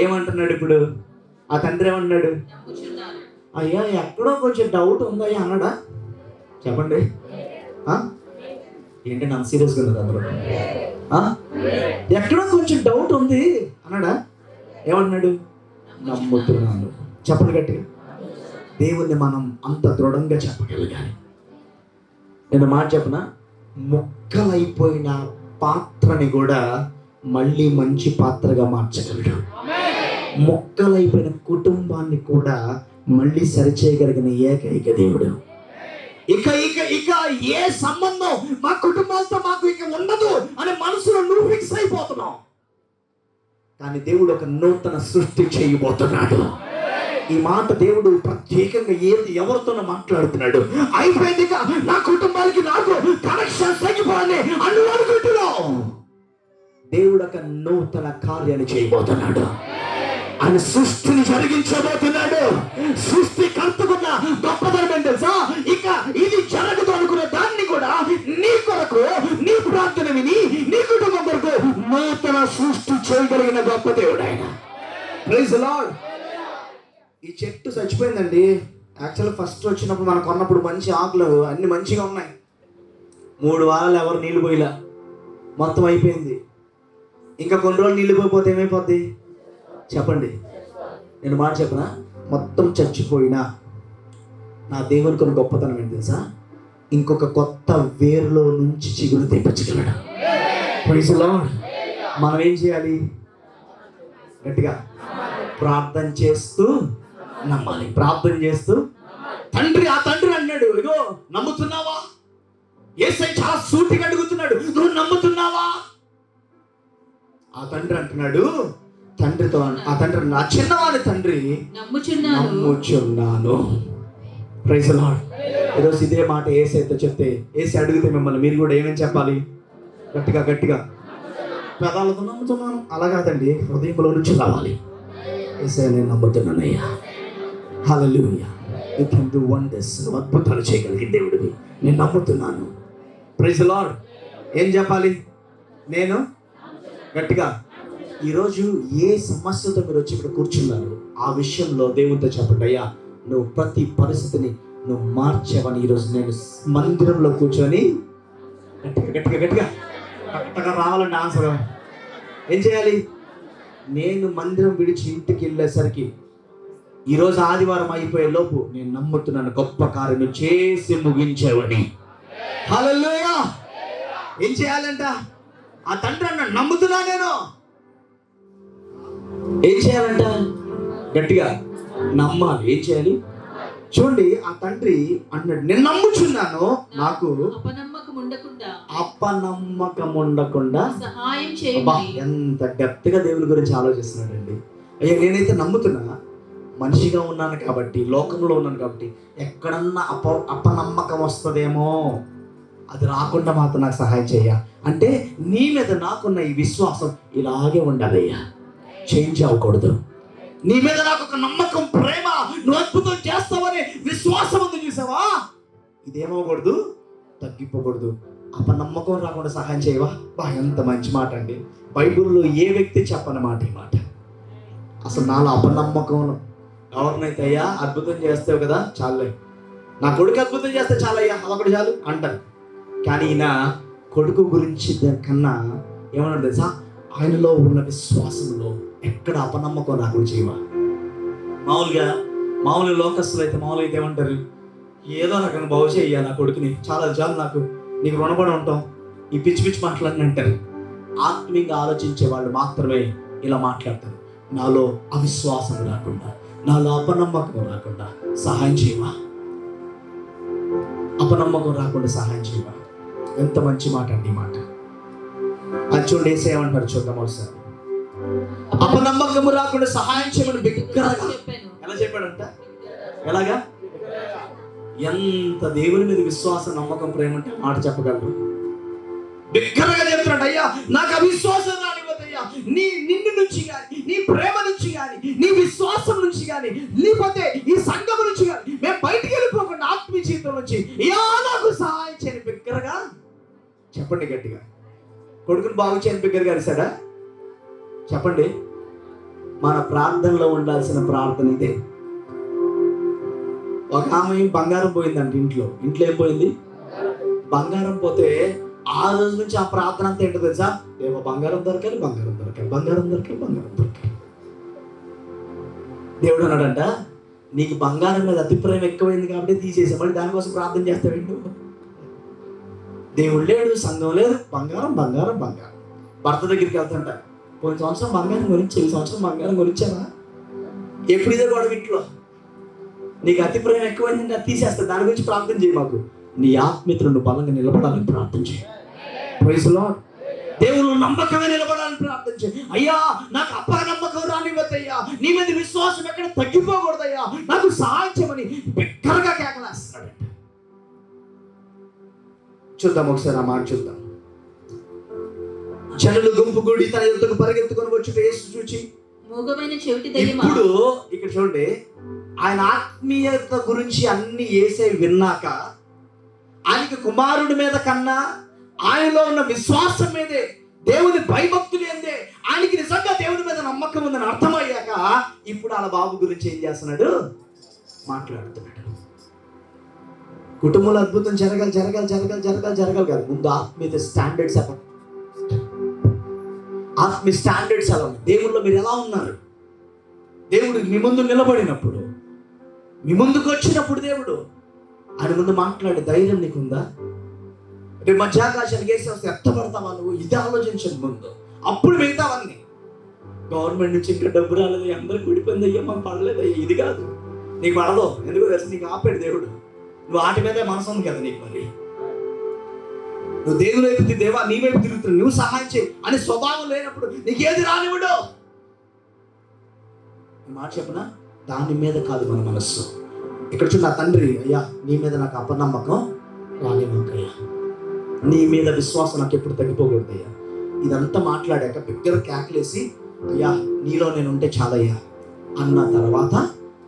ఏమంటున్నాడు? ఇప్పుడు ఆ తండ్రి ఏమన్నాడు? అయ్యా ఎక్కడో కొంచెం డౌట్ ఉందయ్యా అన్నాడా? చెప్పండి. ఏంటి నన్ను సీరియస్గా ఉన్నది అందరూ? ఎక్కడో కొంచెం డౌట్ ఉంది అన్నాడా? ఏమన్నాడు? నమ్ముతున్నాను. చెప్పండి గట్టిగా. దేవుణ్ణి మనం అంత దృఢంగా చెప్పగలగాలి. నేను మాట చెప్పనా? ముక్కలైపోయిన పాత్రని కూడా మళ్ళీ మంచి పాత్రగా మార్చగలడు. ముక్కలైపోయిన కుటుంబాన్ని కూడా మళ్ళీ సరిచేయగలిగిన ఏకైక దేవుడు. ఇక ఇక ఇక ఏ సంబంధం మా కుటుంబాలతో మాకు ఇక ఉండదు అని మనసులో నువ్వు ఫిక్స్ అయిపోతున్నావు. కానీ దేవుడు ఒక నూతన సృష్టి చేయబోతున్నాడు. ఈ మాట దేవుడు ప్రత్యేకంగా ఎవరితోనో మాట్లాడుతున్నాడు. అయిపోయింది, నా కుటుంబానికి నాకు కనెక్షన్ తగ్గిపోవాలి అని అనుకుంటున్నావు. దేవుడు ఒక నూతన కార్యాన్ని చేయబోతున్నాడు. ఆయన సృష్టిని జరిగించబోతున్నాడు. సృష్టికర్తకున్న గొప్పతనం ఏం తెలుసా? ఇక ఇది జరగదు అనుకున్న దాన్ని కూడా నీ కొరకు, నీ ప్రార్థన విని, నీ కుటుంబం కొరకు నూతన సృష్టి చేయగలిగిన గొప్ప దేవుడు ఆయన. Praise the Lord. ఈ చెట్టు చచ్చిపోయిందండి. యాక్చువల్గా ఫస్ట్ వచ్చినప్పుడు మనం కొన్నప్పుడు మంచి ఆకులు అన్ని మంచిగా ఉన్నాయి. 3 వారాలు ఎవరు నీళ్ళు పోయిలా, మొత్తం అయిపోయింది. ఇంకా కొన్ని రోజులు నీళ్ళు పోయిపోతే ఏమైపోద్ది చెప్పండి? నేను మాట చెప్పనా? మొత్తం చచ్చిపోయినా నా దేవుని కొన్ని గొప్పతనం ఏంటి తెలుసా? ఇంకొక కొత్త వేరులో నుంచి చిగురు తెప్పించగలడు. Praise the lord. మనం ఏం చేయాలి? గట్టిగా ప్రార్థన చేస్తూ నమ్మాలి. ప్రార్థన చేస్తూ తండ్రి, ఆ తండ్రి అన్నాడు, ఇగో నమ్ముతున్నావా? యేసయ్య చాలా సూటిగా అడుగుతున్నాడు, నువ్వు నమ్ముతున్నావా? ఆ తండ్రి అంటున్నాడు, తండ్రితో, ఆ తండ్రి, నా చిన్నవాడి తండ్రి నమ్ముచున్నాను. Praise the Lord. ఈరోజు ఇదే మాట యేసయ్యతో చెప్తే, యేసయ్య అడిగితే మిమ్మల్ని మీరు కూడా ఏమని చెప్పాలి? గట్టిగా గట్టిగా పెదాలతో నమ్ముతున్నాను అలా కాదండి, హృదయంలో నుంచి రావాలి. యేసయ్య నేను నమ్ముతున్నానయ్యా. Hallelujah. You can do wonders. నువ్వు అద్భుతాలు చేయగలిగిన దేవుడివి, నేను నమ్ముతున్నాను. Praise the Lord. ఏం చెప్పాలి? నేను గట్టిగా. ఈరోజు ఏ సమస్యతో మీరు వచ్చి ఇక్కడ కూర్చున్నారు, ఆ విషయంలో దేవునితో చెప్పండి, అయ్యా నువ్వు ప్రతి పరిస్థితిని నువ్వు మార్చావని ఈరోజు నేను మందిరంలో కూర్చొని గట్టిగా గట్టిగా గట్టిగా కరెక్ట్గా రావాలండి ఆన్సర్. ఏం చేయాలి? నేను మందిరం విడిచి ఇంటికి వెళ్ళేసరికి ఈరోజు ఆదివారం అయిపోయే లోపు నేను నమ్ముతున్నాను గొప్ప కార్యం చేసి ముగించావని. హల్లెలూయా. ఏం చేయాలంట? ఆ తండ్రి అన్నాడు, నమ్ముతున్నా నేను. ఏం చేయాలంట? గట్టిగా నమ్మాలి. ఏం చేయాలి? చూడండి, ఆ తండ్రి అన్నాడు, నేను నమ్ముచున్నాను, నాకు అపనమ్మకం ఉండకుండా సహాయం చేయండి. ఎంత డెప్త్గా దేవుని గురించి ఆలోచిస్తున్నాడండి. అయ్యా నేనైతే నమ్ముతున్నా, మనిషిగా ఉన్నాను కాబట్టి, లోకంలో ఉన్నాను కాబట్టి, ఎక్కడన్నా అపనమ్మకం వస్తుందేమో, అది రాకుండా మాత్రం నాకు సహాయం చేయ. అంటే నీ మీద నాకున్న ఈ విశ్వాసం ఇలాగే ఉండాలయ్యా, చేంజ్ అవ్వకూడదు. నీ మీద నాకు ఒక నమ్మకం, ప్రేమ, నువ్వు అద్భుతం చేస్తావనే విశ్వాసం ఉంది చూసావా, ఇదేమవకూడదు, తగ్గిపోకూడదు. అపనమ్మకం రాకుండా సహాయం చేయవా? బా ఎంత మంచి మాట అండి. బైబిల్లో ఏ వ్యక్తి చెప్పని మాట ఈ మాట. అసలు నాలో అపనమ్మకం ఎవరినైతే, అయ్యా అద్భుతం చేస్తావు కదా చాలే, నా కొడుకు అద్భుతం చేస్తే చాలయ్యా, అదొకటి చాలు అంటారు. కానీ ఈయన కొడుకు గురించి కన్నా ఏమన్నా తెలుసా, ఆయనలో ఉన్న విశ్వాసంలో ఎక్కడ అపనమ్మకం రాకుండా చేయవా. మామూలుగా లోకస్తులు అయితే మామూలుగా అయితే ఏమంటారు, ఏదో రకంగా బాగు చేయ నా కొడుకుని, చాలా చాలు నాకు, నీకు రుణపడి ఉంటాం, ఈ పిచ్చి పిచ్చి మాట్లాడిని అంటారు. ఆత్మీయంగా ఆలోచించే వాళ్ళు మాత్రమే ఇలా మాట్లాడతారు. నాలో అవిశ్వాసం రాకుండా, నాలో అపనమ్మకం రాకుండా సహాయం చేయవా. అపనమ్మకం రాకుండా సహాయం చేయవా. ఎంత మంచి మాట అండి ఈ మాట. అది చూడండి, ఏమంటారు చూద్దాం ఒకసారి. అపనమ్మకము రాకుండా సహాయం చేయమని బిగ్గరగా ఎలా చెప్పాడంట? ఎలాగా? ఎంత దేవుని మీద విశ్వాసం, నమ్మకం, ప్రేమ అంటే మాట చెప్పగలరు. బిగ్గరగా చెప్తున్నాడు, అయ్యా నాకు అవిశ్వాసం రానివ్వదయ్యా, నిన్ను నుంచి కానీ, నీ ప్రేమ నుంచి కానీ, నీ విశ్వాసం నుంచి కానీ, లేకపోతే ఈ సంఘం నుంచి కానీ మేము బయటికి వెళ్ళిపోకుండా ఆత్మీయ జీవితం నుంచి అయ్యా నాకు సహాయం చేయని బిగ్గరగా చెప్పండి. గట్టిగా కొడుకుని బాగు చేయని బిగ్గరగా అరిసాడా? చెప్పండి. మన ప్రార్థనలో ఉండాల్సిన ప్రార్థన ఇదే. ఒక ఆమె బంగారం పోయిందంట ఇంట్లో ఏం పోయింది? బంగారం పోతే ఆ రోజు నుంచి ఆ ప్రార్థన అంతా ఏంటో తెలుసా? ఏమో బంగారం దొరకాలి, బంగారం దొరకాలి, బంగారం దొరకాలి, బంగారం దొరకాలి. దేవుడు అన్నాడంట, నీకు బంగారం మీద అతి ప్రేమ ఎక్కువైంది కాబట్టి తీసేసా, మళ్ళీ దానికోసం ప్రార్థన చేస్తావేంటి? దేవుడు లేడు, సంఘం లేదు, బంగారం బంగారం బంగారం. భర్త దగ్గరికి వెళ్తుంట, పోయిన సంవత్సరం బంగారం గురించి, ఈ సంవత్సరం బంగారం గురించావా? ఎప్పుడు ఇదే గొడవ ఇంట్లో. నీకు అతి ప్రేమ ఎక్కువైందంటే అది తీసేస్తా, దాని గురించి ప్రార్థన చేయి. మాకు నీ ఆత్మీయతను బలంగా నిలబడాలని ప్రార్థన చేయి. Praise the Lord. దేవుళ్ళు నమ్మకంగా నిలబడాలని ప్రార్థన చేయి. అయ్యా నాకు అపనమ్మకం రానివ్వద్దయ్యా, నీ మీద విశ్వాసం ఎక్కడ తగ్గిపోకూడదయ్యా, నాకు సహాయం చేయమని బిగ్గరగా కేకలేస్తాడంట. చూద్దాం ఒకసారి ఆ మాట చూద్దాం. జనులు గుంపు కూడి తన యొద్దకు పరిగెత్తుకొని వచ్చి యేసు చూచి మూగమైన చెవిటి దయ్యమా. ఇప్పుడు ఇక్కడ చూడండి, ఆయన ఆత్మీయత గురించి అన్ని యేసే విన్నాక ఆయనకి కుమారుడి మీద కన్నా ఆయనలో ఉన్న విశ్వాసం మీదే, దేవుని భయభక్తులు ఏందే, ఆయనకి నిజంగా దేవుని మీద నమ్మకం ఉందని అర్థమయ్యాక ఇప్పుడు వాళ్ళ బాబు గురించి ఏం చేస్తున్నాడు, మాట్లాడుతున్నాడు. కుటుంబంలో అద్భుతం జరగాలి జరగాలి జరగాలి జరగాలి జరగాలి కాదు, ముందు ఆత్మీయత స్టాండర్డ్స్, ఆత్మీయ స్టాండర్డ్స్ ఎలా ఉన్నాయి, దేవుళ్ళు మీరు ఎలా ఉన్నారు, దేవుడు మీ ముందు నిలబడినప్పుడు, మీ ముందుకు వచ్చినప్పుడు దేవుడు ఆయన ముందు మాట్లాడే ధైర్యం నీకుందా? రేపు మధ్యాకాశానికి వేసి వస్తే ఎత్తపడతావా నువ్వు? ఇది ఆలోచించండి ముందు, అప్పుడు మిగతావన్నీ. గవర్నమెంట్ నుంచి ఇంకా డబ్బు రాలేదు, అందరికి విడిపోయింది, అయ్యా మాకు పడలేదు, అయ్యా ఇది కాదు, నీకు పడదు. ఎందుకు తెలుసు, నీకు ఆపాడు దేవుడు. నువ్వు వాటి మీదే మనసు ఉంది కదా నీకు. మరి నువ్వు దేవుని వైపు, దేవా నీ వైపు తిరుగుతున్నావు, నువ్వు సహాయం చేయి అనే స్వభావం లేనప్పుడు నీకేది రానివ్వడు. మాట చెప్పనా, దాని మీద కాదు మన మనస్సు. ఇక్కడ చూడు, నా తండ్రి అయ్యా నీ మీద నాకు అపనమ్మకం రానివ్వకయ్యా, నీ మీద విశ్వాసం నాకు ఎప్పుడు తగ్గిపోకూడదు అయ్యా. ఇదంతా మాట్లాడాక బిగ్గర కేకలేసి అయ్యా నీలో నేను ఉంటే చాలయ్యా అన్న తర్వాత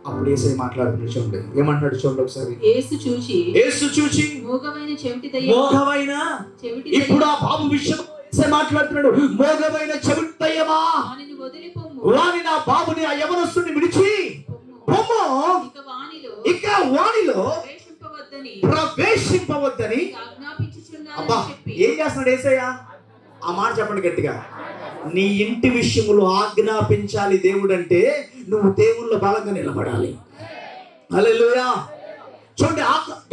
అప్పుడు యేసయ్య మాట్లాడుతున్నాడు. చూడండి ఏమంటాడు, చూడండి ఒకసారి. యేసు చూచి మూగమైన చెవిటి దయ్యమా, ఇప్పుడు ఆ బాబు విషయం మాట్లాడుతున్నాడు. మోగమైన చెవిటి దయ్యమా, వాని నా బాబుని ఆ యవనస్తుని విడిచి పొమ్ము, ఇక వానిలో ప్రవేశింపవద్దని. అబ్బా ఏం చేస్తున్నాడు యేసయ్య? ఆ మాట చెప్పండి గట్టిగా. నీ ఇంటి విషయములు ఆజ్ఞాపించాలి దేవుడు అంటే నువ్వు దేవుళ్ళ బలంగా నిలబడాలి. హల్లెలూయా. చూడండి,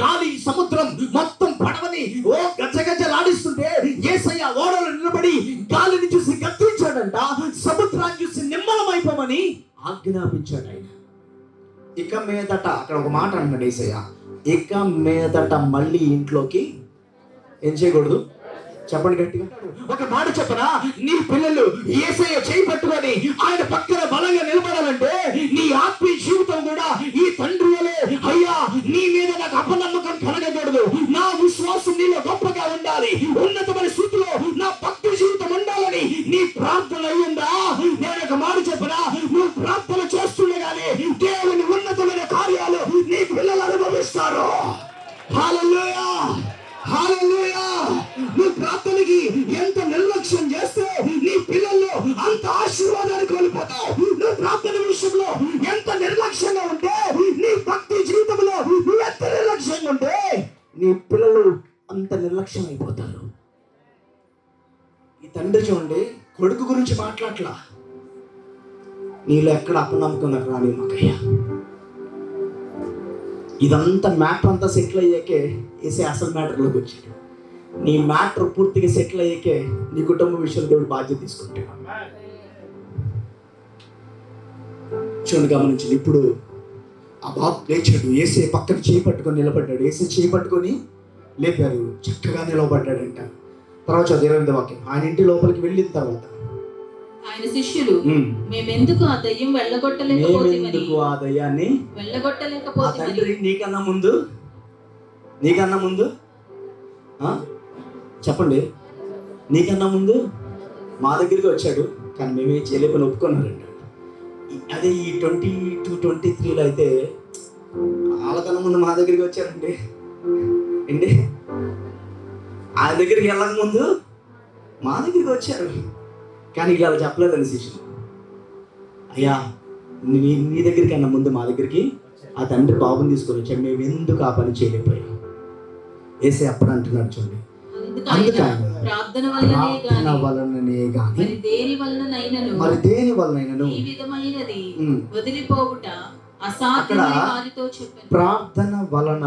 గాలి సముద్రం మొత్తం పడవని ఓ గజగజలాడిస్తుంటే యేసయ్య ఓడలో నిలబడి గాలిని చూసి గద్దించాడంట, సముద్రాన్ని చూసి నిమ్మలమైపోమని ఆజ్ఞాపించాడు ఆయన. ఇక మీదట, అక్కడ ఒక మాట అంటున్నాడు యేసయ్య, ఇక మీదట మళ్ళీ ఇంట్లోకి ఏం చేయకూడదు. చెప్పండి గట్టిగా. ఒక మాట చెప్పనా, నీ పిల్లలు యేసయ్య చేయి పట్టుకొని ఆయన పక్కన బలంగా నిలబడాలంటే నీ ఆత్మీయ జీవితం కూడా ఈ తండ్రి వలె అయ్యా నీ మీద నాకు అపనమ్మకం కలగకూడదు, నా విశ్వాసం నీలో గొప్పగా ఉండాలి, ఉన్నతమైన స్థితిలో నా భక్తి జీవితం ఉండాలని నీ ప్రార్థన అయ్యిందా? నేను ఒక మాట చెప్పనా, నువ్వు ప్రార్థన చేస్తుండగానే దేవుని ఉన్నతమైన కార్యాలు నీ పిల్లలు అనుభవిస్తారు. హల్లెలూయా, హల్లెలూయా. నువ్వు ప్రార్థనకి ఎంత నిర్లక్ష్యం చేస్తే నీ పిల్లల్లో అంత ఆశీర్వాదాన్ని కోల్పోతావు. నువ్వు ప్రార్థన విషయంలో ఎంత నిర్లక్ష్యంగా ఉంటే, నీ భక్తి జీవితంలో నువ్వు ఎంత నిర్లక్ష్యంగా ఉంటే నీ పిల్లలు అంత నిర్లక్ష్యం అయిపోతారు. ఈ తండ్రి చూడండి, కొడుకు గురించి మాట్లాడలా, నీలో ఎక్కడ అపనమ్మకం నాకు రాని మాకయ్యా. ఇదంతా మ్యాటర్ అంతా సెటిల్ అయ్యాకే వేసే అసలు మ్యాటర్లోకి వచ్చాడు. నీ మ్యాటర్ పూర్తిగా సెటిల్ అయ్యాకే నీ కుటుంబ విషయంలో దేవుడు బాధ్యత తీసుకుంటాడు. చూడండి గమనించండి. ఇప్పుడు ఆ బాబు లేచాడు, ఏసే పక్కన చేయి పట్టుకొని నిలబడ్డాడు. ఏసే చేయి పట్టుకొని లేపారు, చక్కగా నిలబడ్డాడంట. తర్వాత 28వ వాక్యం. ఆయన ఇంటి లోపలికి వెళ్ళిన తర్వాత ఆయన శిష్యులు మేమెందుకు ఆ దయ్యం వెళ్ళగొట్టలేకపోతే నీకన్నా ముందు చెప్పండి, నీకన్నా ముందు మా దగ్గరికి వచ్చాడు, కానీ మేమే చేయలేకపోయినా ఒప్పుకున్నారండి. అదే ఈ 22, 23లో అయితే వాళ్ళకన్నా ముందు మా దగ్గరికి వచ్చారండి అండి. ఆయన దగ్గరికి వెళ్ళక ముందు మా దగ్గరికి వచ్చారు, కానీ ఇలా చెప్పలేదని శిష్యులు. అయ్యా నీ దగ్గరికి అన్న ముందు మా దగ్గరికి ఆ తండ్రి బాబుని తీసుకొని వచ్చాడు, మేము ఎందుకు ఆ పని చేయలేకపోయాం. ఏసే అప్పుడు అంటున్నాడు చూడండి, ప్రార్థన వలననే గాని మరి దేని వలనైనను వదిలిపోవుట అక్కడ ప్రార్థన వలన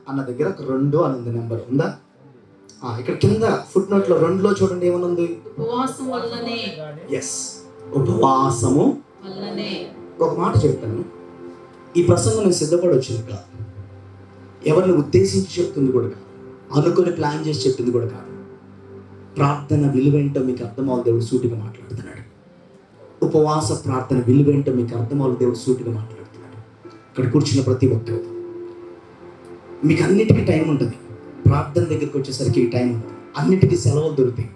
అన్న దగ్గర ఒక 2 అని ఉంది, నెంబర్ ఉందా? ఇక్కడ కింద ఫుట్ నోట్ లో 2లో చూడండి ఏమనుంది, ఉపవాసం వల్లనే. ఎస్, ఉపవాసము వల్లనే. ఒక మాట చెప్తాను, ఈ ప్రసంగం నేను సిద్ధపడి వచ్చింది కాదు, ఎవరిని ఉద్దేశించి చెప్తుంది కూడా కాదు, అనుకొని ప్లాన్ చేసి చెప్పింది కూడా కాదు. ప్రార్థన విలువేంటో మీకు అర్థమవులు దేవుడు సూటిగా మాట్లాడుతున్నాడు. ఉపవాస ప్రార్థన విలువేంటో మీకు అర్థమవులు దేవుడు సూటిగా మాట్లాడుతున్నాడు. ఇక్కడ కూర్చున్న ప్రతి ఒక్కరు మీకు అన్నిటికీ టైం ఉంటుంది, ప్రార్థన దగ్గరికి వచ్చేసరికి ఈ టైం ఉంటుంది, అన్నిటికీ సెలవులు దొరుకుతాయి.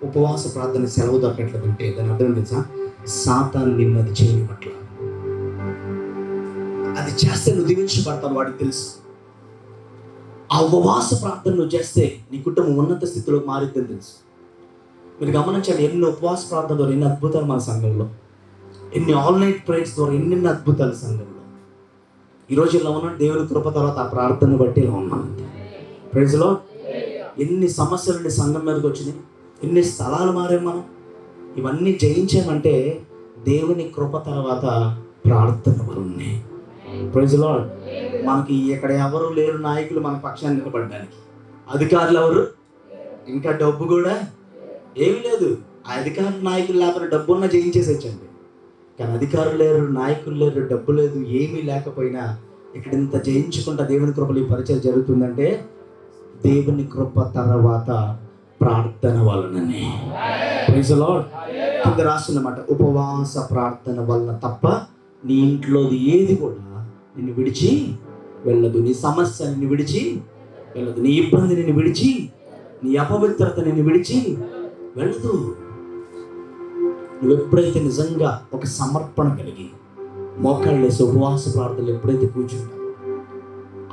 ఉపవాస ప్రార్థన సెలవు దొరకట్లేదంటే దాని అర్థం తెలుసా? సాతాను నిన్ను అది చేయనివ్వట్ల. అది చేస్తే నువ్వు దీవించబడతావు, వాడికి తెలుసు. ఆ ఉపవాస ప్రార్థన నువ్వు చేస్తే నీ కుటుంబం ఉన్నత స్థితిలోకి మారిద్దని తెలుసు. మీరు గమనించండి, ఎన్ని ఉపవాస ప్రార్థన ద్వారా ఎన్ని అద్భుతాలు మన సంఘంలో, ఎన్ని ఆన్లైన్ ప్రేయర్స్ ద్వారా ఎన్నెన్ని అద్భుతాలు సంఘంలో. ఈరోజు ఇలా ఉన్నాం దేవుని కృప తర్వాత ఆ ప్రార్థన బట్టి ఇలా ఉన్నాం. ప్రైజ్లో ఎన్ని సమస్యలు సంఘం మీదకి వచ్చినాయి, ఎన్ని స్థలాలు మారాం మనం. ఇవన్నీ జయించామంటే దేవుని కృప తర్వాత ప్రార్థన వల్ల ఉన్నాయి. ప్రైజ్లో మనకి ఇక్కడ ఎవరు లేరు నాయకులు మన పక్షాన్ని నిలబడడానికి. అధికారులు ఎవరు? ఇంకా డబ్బు కూడా ఏమీ లేదు. ఆ అధికారులు నాయకులు లేకపోతే డబ్బు ఉన్నా జయించేసేచ్చండి. కానీ అధికారులు లేరు, నాయకులు లేరు, డబ్బు లేదు, ఏమీ లేకపోయినా ఇక్కడ ఇంత జయించుకుంటా దేవుని కృపలు ఈ పరిచయం జరుగుతుందంటే దేవుని కృప తర్వాత ప్రార్థన వలననే. Praise the Lord. కింద రాస్తున్నమాట, ఉపవాస ప్రార్థన వలన తప్ప నీ ఇంట్లోది ఏది కూడా నిన్ను విడిచి వెళ్ళదు. నీ సమస్య నిన్ను విడిచి వెళ్ళదు. నీ ఇబ్బంది నిన్ను విడిచి, నీ అపవిత్రత నిన్ను విడిచి వెళ్ళదు. నువ్వు ఎప్పుడైతే నిజంగా ఒక సమర్పణ కలిగి మోకాళ్ళు వేసి ఉపవాస ప్రార్థనలు ఎప్పుడైతే కూర్చుంటావో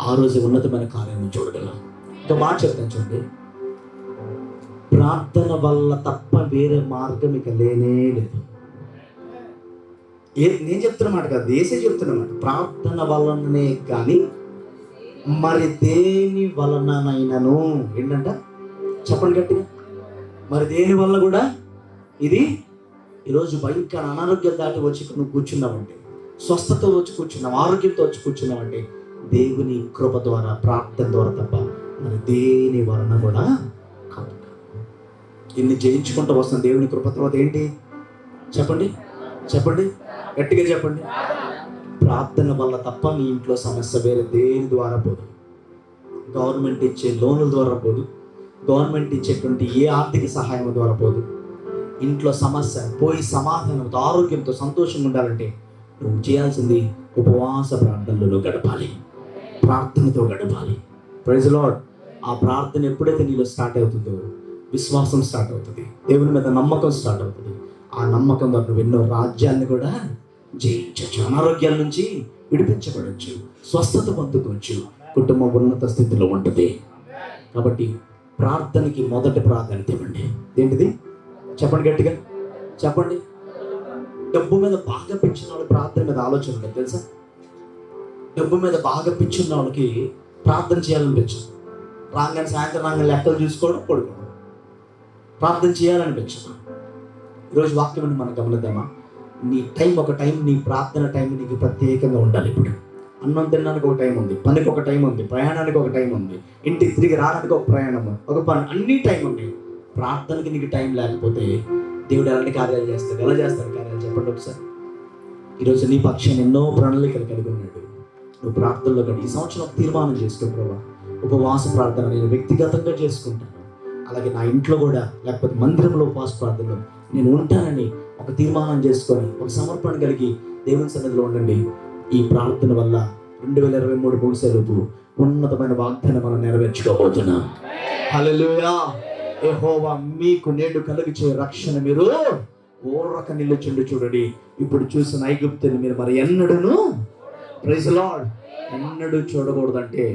ఆ రోజు ఉన్నతమైన కార్యాన్ని చూడగలం. ఇంకా మాట చెప్తాను చూడండి, ప్రార్థన వల్ల తప్ప వేరే మార్గం ఇక లేనే లేదు. నేను చెప్తున్నమాట కాదు, దేశే చెప్తున్నమాట. ప్రార్థన వలననే కానీ మరి దేని వలననైనను, ఏంటంట చెప్పండి గట్టిగా, మరి దేని వల్ల కూడా ఇది ఈరోజు భయంకర అనారోగ్యం దాటి వచ్చి నువ్వు కూర్చున్నావంటే, స్వస్థత వచ్చి కూర్చున్నావు, ఆరోగ్యంతో వచ్చి కూర్చున్నావంటే దేవుని కృప ద్వారా, ప్రార్థన ద్వారా తప్ప మరి దేని వలన కూడా కాదు. ఇన్ని జయించుకుంటూ వస్తాం దేవుని కృప తర్వాత ఏంటి చెప్పండి, చెప్పండి గట్టిగా చెప్పండి. ప్రార్థన వల్ల తప్ప మీ ఇంట్లో సమస్య వేరే దేని ద్వారా పోదు. గవర్నమెంట్ ఇచ్చే లోన్ల ద్వారా పోదు, గవర్నమెంట్ ఇచ్చేటువంటి ఏ ఆర్థిక సహాయం ద్వారా పోదు. ఇంట్లో సమస్య పోయి సమాధానంతో, ఆరోగ్యంతో, సంతోషంగా ఉండాలంటే నువ్వు చేయాల్సింది ఉపవాస ప్రార్థనలలో గడపాలి, ప్రార్థనతో గడపాలి. Praise Lord. ఆ ప్రార్థన ఎప్పుడైతే నీలో స్టార్ట్ అవుతుందో విశ్వాసం స్టార్ట్ అవుతుంది, దేవుని మీద నమ్మకం స్టార్ట్ అవుతుంది. ఆ నమ్మకం ద్వారా నువ్వు ఎన్నో రాజ్యాన్ని కూడా జయించవచ్చు, అనారోగ్యాల నుంచి విడిపించబడవచ్చు, స్వస్థత పొందుకోవచ్చు, కుటుంబం ఉన్నత స్థితిలో ఉంటుంది. కాబట్టి ప్రార్థనకి మొదటి ప్రాధాన్యత ఇవ్వండి. ఏంటిది చెప్పండి గట్టిగా చెప్పండి. డబ్బు మీద బాగా పిచ్చిన వాళ్ళు ప్రార్థన మీద ఆలోచన ఉండదు తెలుసా. డబ్బు మీద బాగా పిచ్చిన వాళ్ళకి ప్రార్థన చేయాలనిపించదు. రాగానే సాయంత్రం రాగానే లెక్కలు చూసుకోవడం, పడుకోవడం, ప్రార్థన చేయాలనిపించదు. ఈరోజు వాక్యం మనం గమనిద్దామా? నీ టైం ఒక టైం, నీ ప్రార్థన టైం నీకు ప్రత్యేకంగా ఉండాలి. ఇప్పుడు అన్నం తినడానికి ఒక టైం ఉంది, పనికి ఒక టైం ఉంది, ప్రయాణానికి ఒక టైం ఉంది, ఇంటికి తిరిగి రావడానికి ఒక ప్రయాణం, ఒక పని, అన్ని టైం ఉంది. ప్రార్థనకి నీకు టైం లేకపోతే దేవుడు ఎలాంటి కార్యాలు చేస్తాడు? ఎలా చేస్తాడు కార్యాలు చెప్పండి ఒకసారి. ఈరోజు నీ పక్షాన్ని ఎన్నో ప్రణాళికలు కలిగి ఉన్నాడు. నువ్వు ప్రార్థనలో గడి ఈ సంవత్సరం ఒక తీర్మానం చేసుకో, ప్రభా ఉపవాస ప్రార్థన నేను వ్యక్తిగతంగా చేసుకుంటాను, అలాగే నా ఇంట్లో కూడా లేకపోతే మందిరంలో ఉపవాస ప్రార్థనలో నేను ఉంటానని ఒక తీర్మానం చేసుకొని ఒక సమర్పణ కలిగి దేవుని సన్నిధిలో ఉండండి. ఈ ప్రార్థన వల్ల 2023 ముగిసేలోపు ఉన్నతమైన వాగ్దానం మనం నెరవేర్చుకోబోతున్నాం. హల్లెలూయా. యెహోవా మీకు నేడు కలిగించే రక్షణ మీరు ఓరక నిలుచుండి చూడండి. ఇప్పుడు చూసిన ఐగుప్తుని మీరు మరి ఎన్నడూను, ప్రైజ్ లార్డ్, ఎన్నడూ చూడకూడదంటే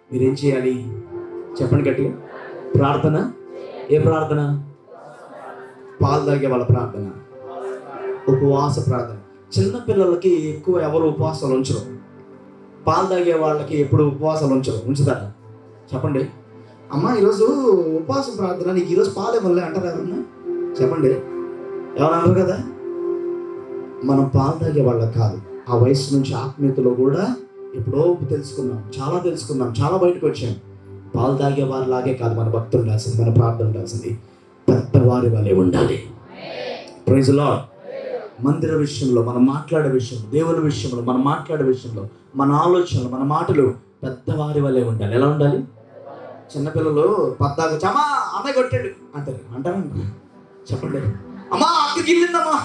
మీరేం చేయాలి చెప్పండి గట్టిగా. ప్రార్థన. ఏ ప్రార్థన? పాలు తాగే వాళ్ళ ప్రార్థన, ఉపవాస ప్రార్థన. చిన్నపిల్లలకి ఎక్కువ ఎవరు ఉపవాసాలు ఉంచరు, పాలు తాగే వాళ్ళకి ఎప్పుడు ఉపవాసాలు ఉంచుతారా చెప్పండి. అమ్మ ఈరోజు ఉపవాస ప్రార్థన, నీకు ఈరోజు పాలే వల్లే అంటారు ఎవరన్నా చెప్పండి. ఎవరు అన్నారు కదా? మనం పాలు తాగే వాళ్ళకి కాదు, ఆ వయసు నుంచి ఆత్మీయతలో కూడా ఎప్పుడో తెలుసుకున్నాం, చాలా తెలుసుకున్నాం, చాలా బయటకు వచ్చాం. పాలు తాగే వారి లాగే కాదు మన భక్తులు ఉండాల్సింది, మన ప్రార్థన ఉండాల్సింది పెద్దవారి వాళ్ళే ఉండాలి. Praise Lord. మందిర విషయంలో మనం మాట్లాడే విషయంలో, దేవుని విషయంలో మనం మాట్లాడే విషయంలో, మన ఆలోచనలు, మన మాటలు పెద్దవారి వల్లే ఉండాలి. ఎలా ఉండాలి? చిన్నపిల్లలు పద్దాకు చమా అమ్మాయి కొట్టాడు అంటారంట చెప్పండి. అమ్మా అక్కడికి వెళ్ళిందమ్మా,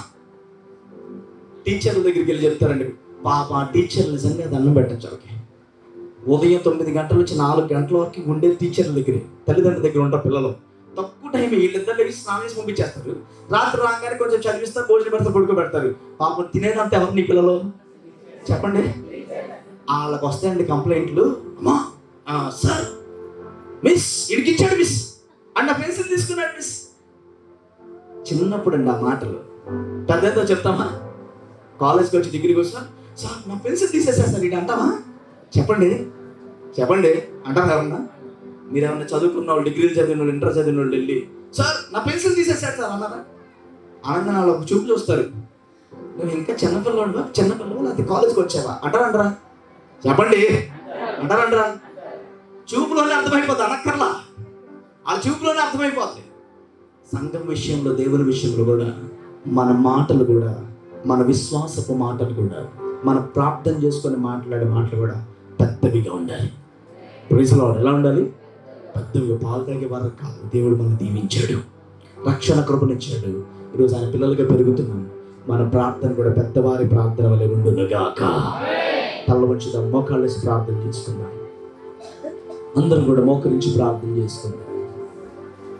టీచర్ల దగ్గరికి వెళ్ళి చెప్తారండి. పాప టీచర్లు నిజంగా దండం పెట్టచ్చు. వాళ్ళకి ఉదయం 9 గంటల నుంచి 4 గంటల వరకు ఉండే టీచర్ల దగ్గరే, తల్లిదండ్రుల దగ్గర ఉంటారు పిల్లలు. తక్కువ తక్కువ టైం, వీళ్ళిద్దరు లేచి స్నానం చేసి పంపించేస్తారు. రాత్రి రాగానే కొంచెం చదివిస్తారు, భోజనం పెడతారు, పడుకోబెడతారు. పాపం తినేదంతా ఎవరు నీ పిల్లలు చెప్పండి. వాళ్ళకి వస్తాయండి కంప్లైంట్లు. అమ్మా సార్ మిస్ ఇడికిచ్చాడు మిస్, అన్న పెన్సిల్ తీసుకున్నాడు మిస్. చిన్నప్పుడు అండి ఆ మాటలు. పెద్దతో చెప్తామా? కాలేజ్కి వచ్చి డిగ్రీకి వస్తా, సార్ నా పెన్సిల్ తీసేసారు సార్ ఇటు అంటామా? చెప్పండి చెప్పండి అంటారా ఎవరన్నా? మీరు ఏమన్నా చదువుకున్న వాళ్ళు, డిగ్రీలు చదివిన వాళ్ళు, ఇంటర్ చదివిన వాళ్ళు వెళ్ళి సార్ నా పెన్సిల్ తీసేసారు సార్ అన్నారా? ఆనందం వాళ్ళు ఒక చూపు చూస్తారు. నువ్వు ఇంకా చిన్నపిల్లవాడు అది కాలేజ్కి వచ్చావా అంటారా? చెప్పండి అంటారా? చూపులోనే అర్థమైపోద్ది, అనక్కర్లా, ఆ చూపులోనే అర్థమైపోద్ది. సంఘం విషయంలో, దేవుని విషయంలో కూడా మన మాటలు కూడా, మన విశ్వాసపు మాటలు కూడా, మన ప్రార్థన చేసుకొని మాట్లాడే మాటలు కూడా పెద్దవిగా ఉండాలి. Praise Lord. ఎలా ఉండాలి? పెద్దవిగా. పాలు తాగే వరకు కాదు. దేవుడు మనం దీవించాడు, రక్షణ కృపనిచ్చాడు. ఈరోజు ఆయన పిల్లలుగా పెరుగుతున్నాం. మన ప్రార్థన కూడా పెద్దవారి ప్రార్థన వలె ఉండునుగాక. తల్ల వచ్చి మోకాళ్ళేసి ప్రార్థన చేసుకుందాం. అందరం కూడా మోకరించి ప్రార్థన చేసుకుందాం.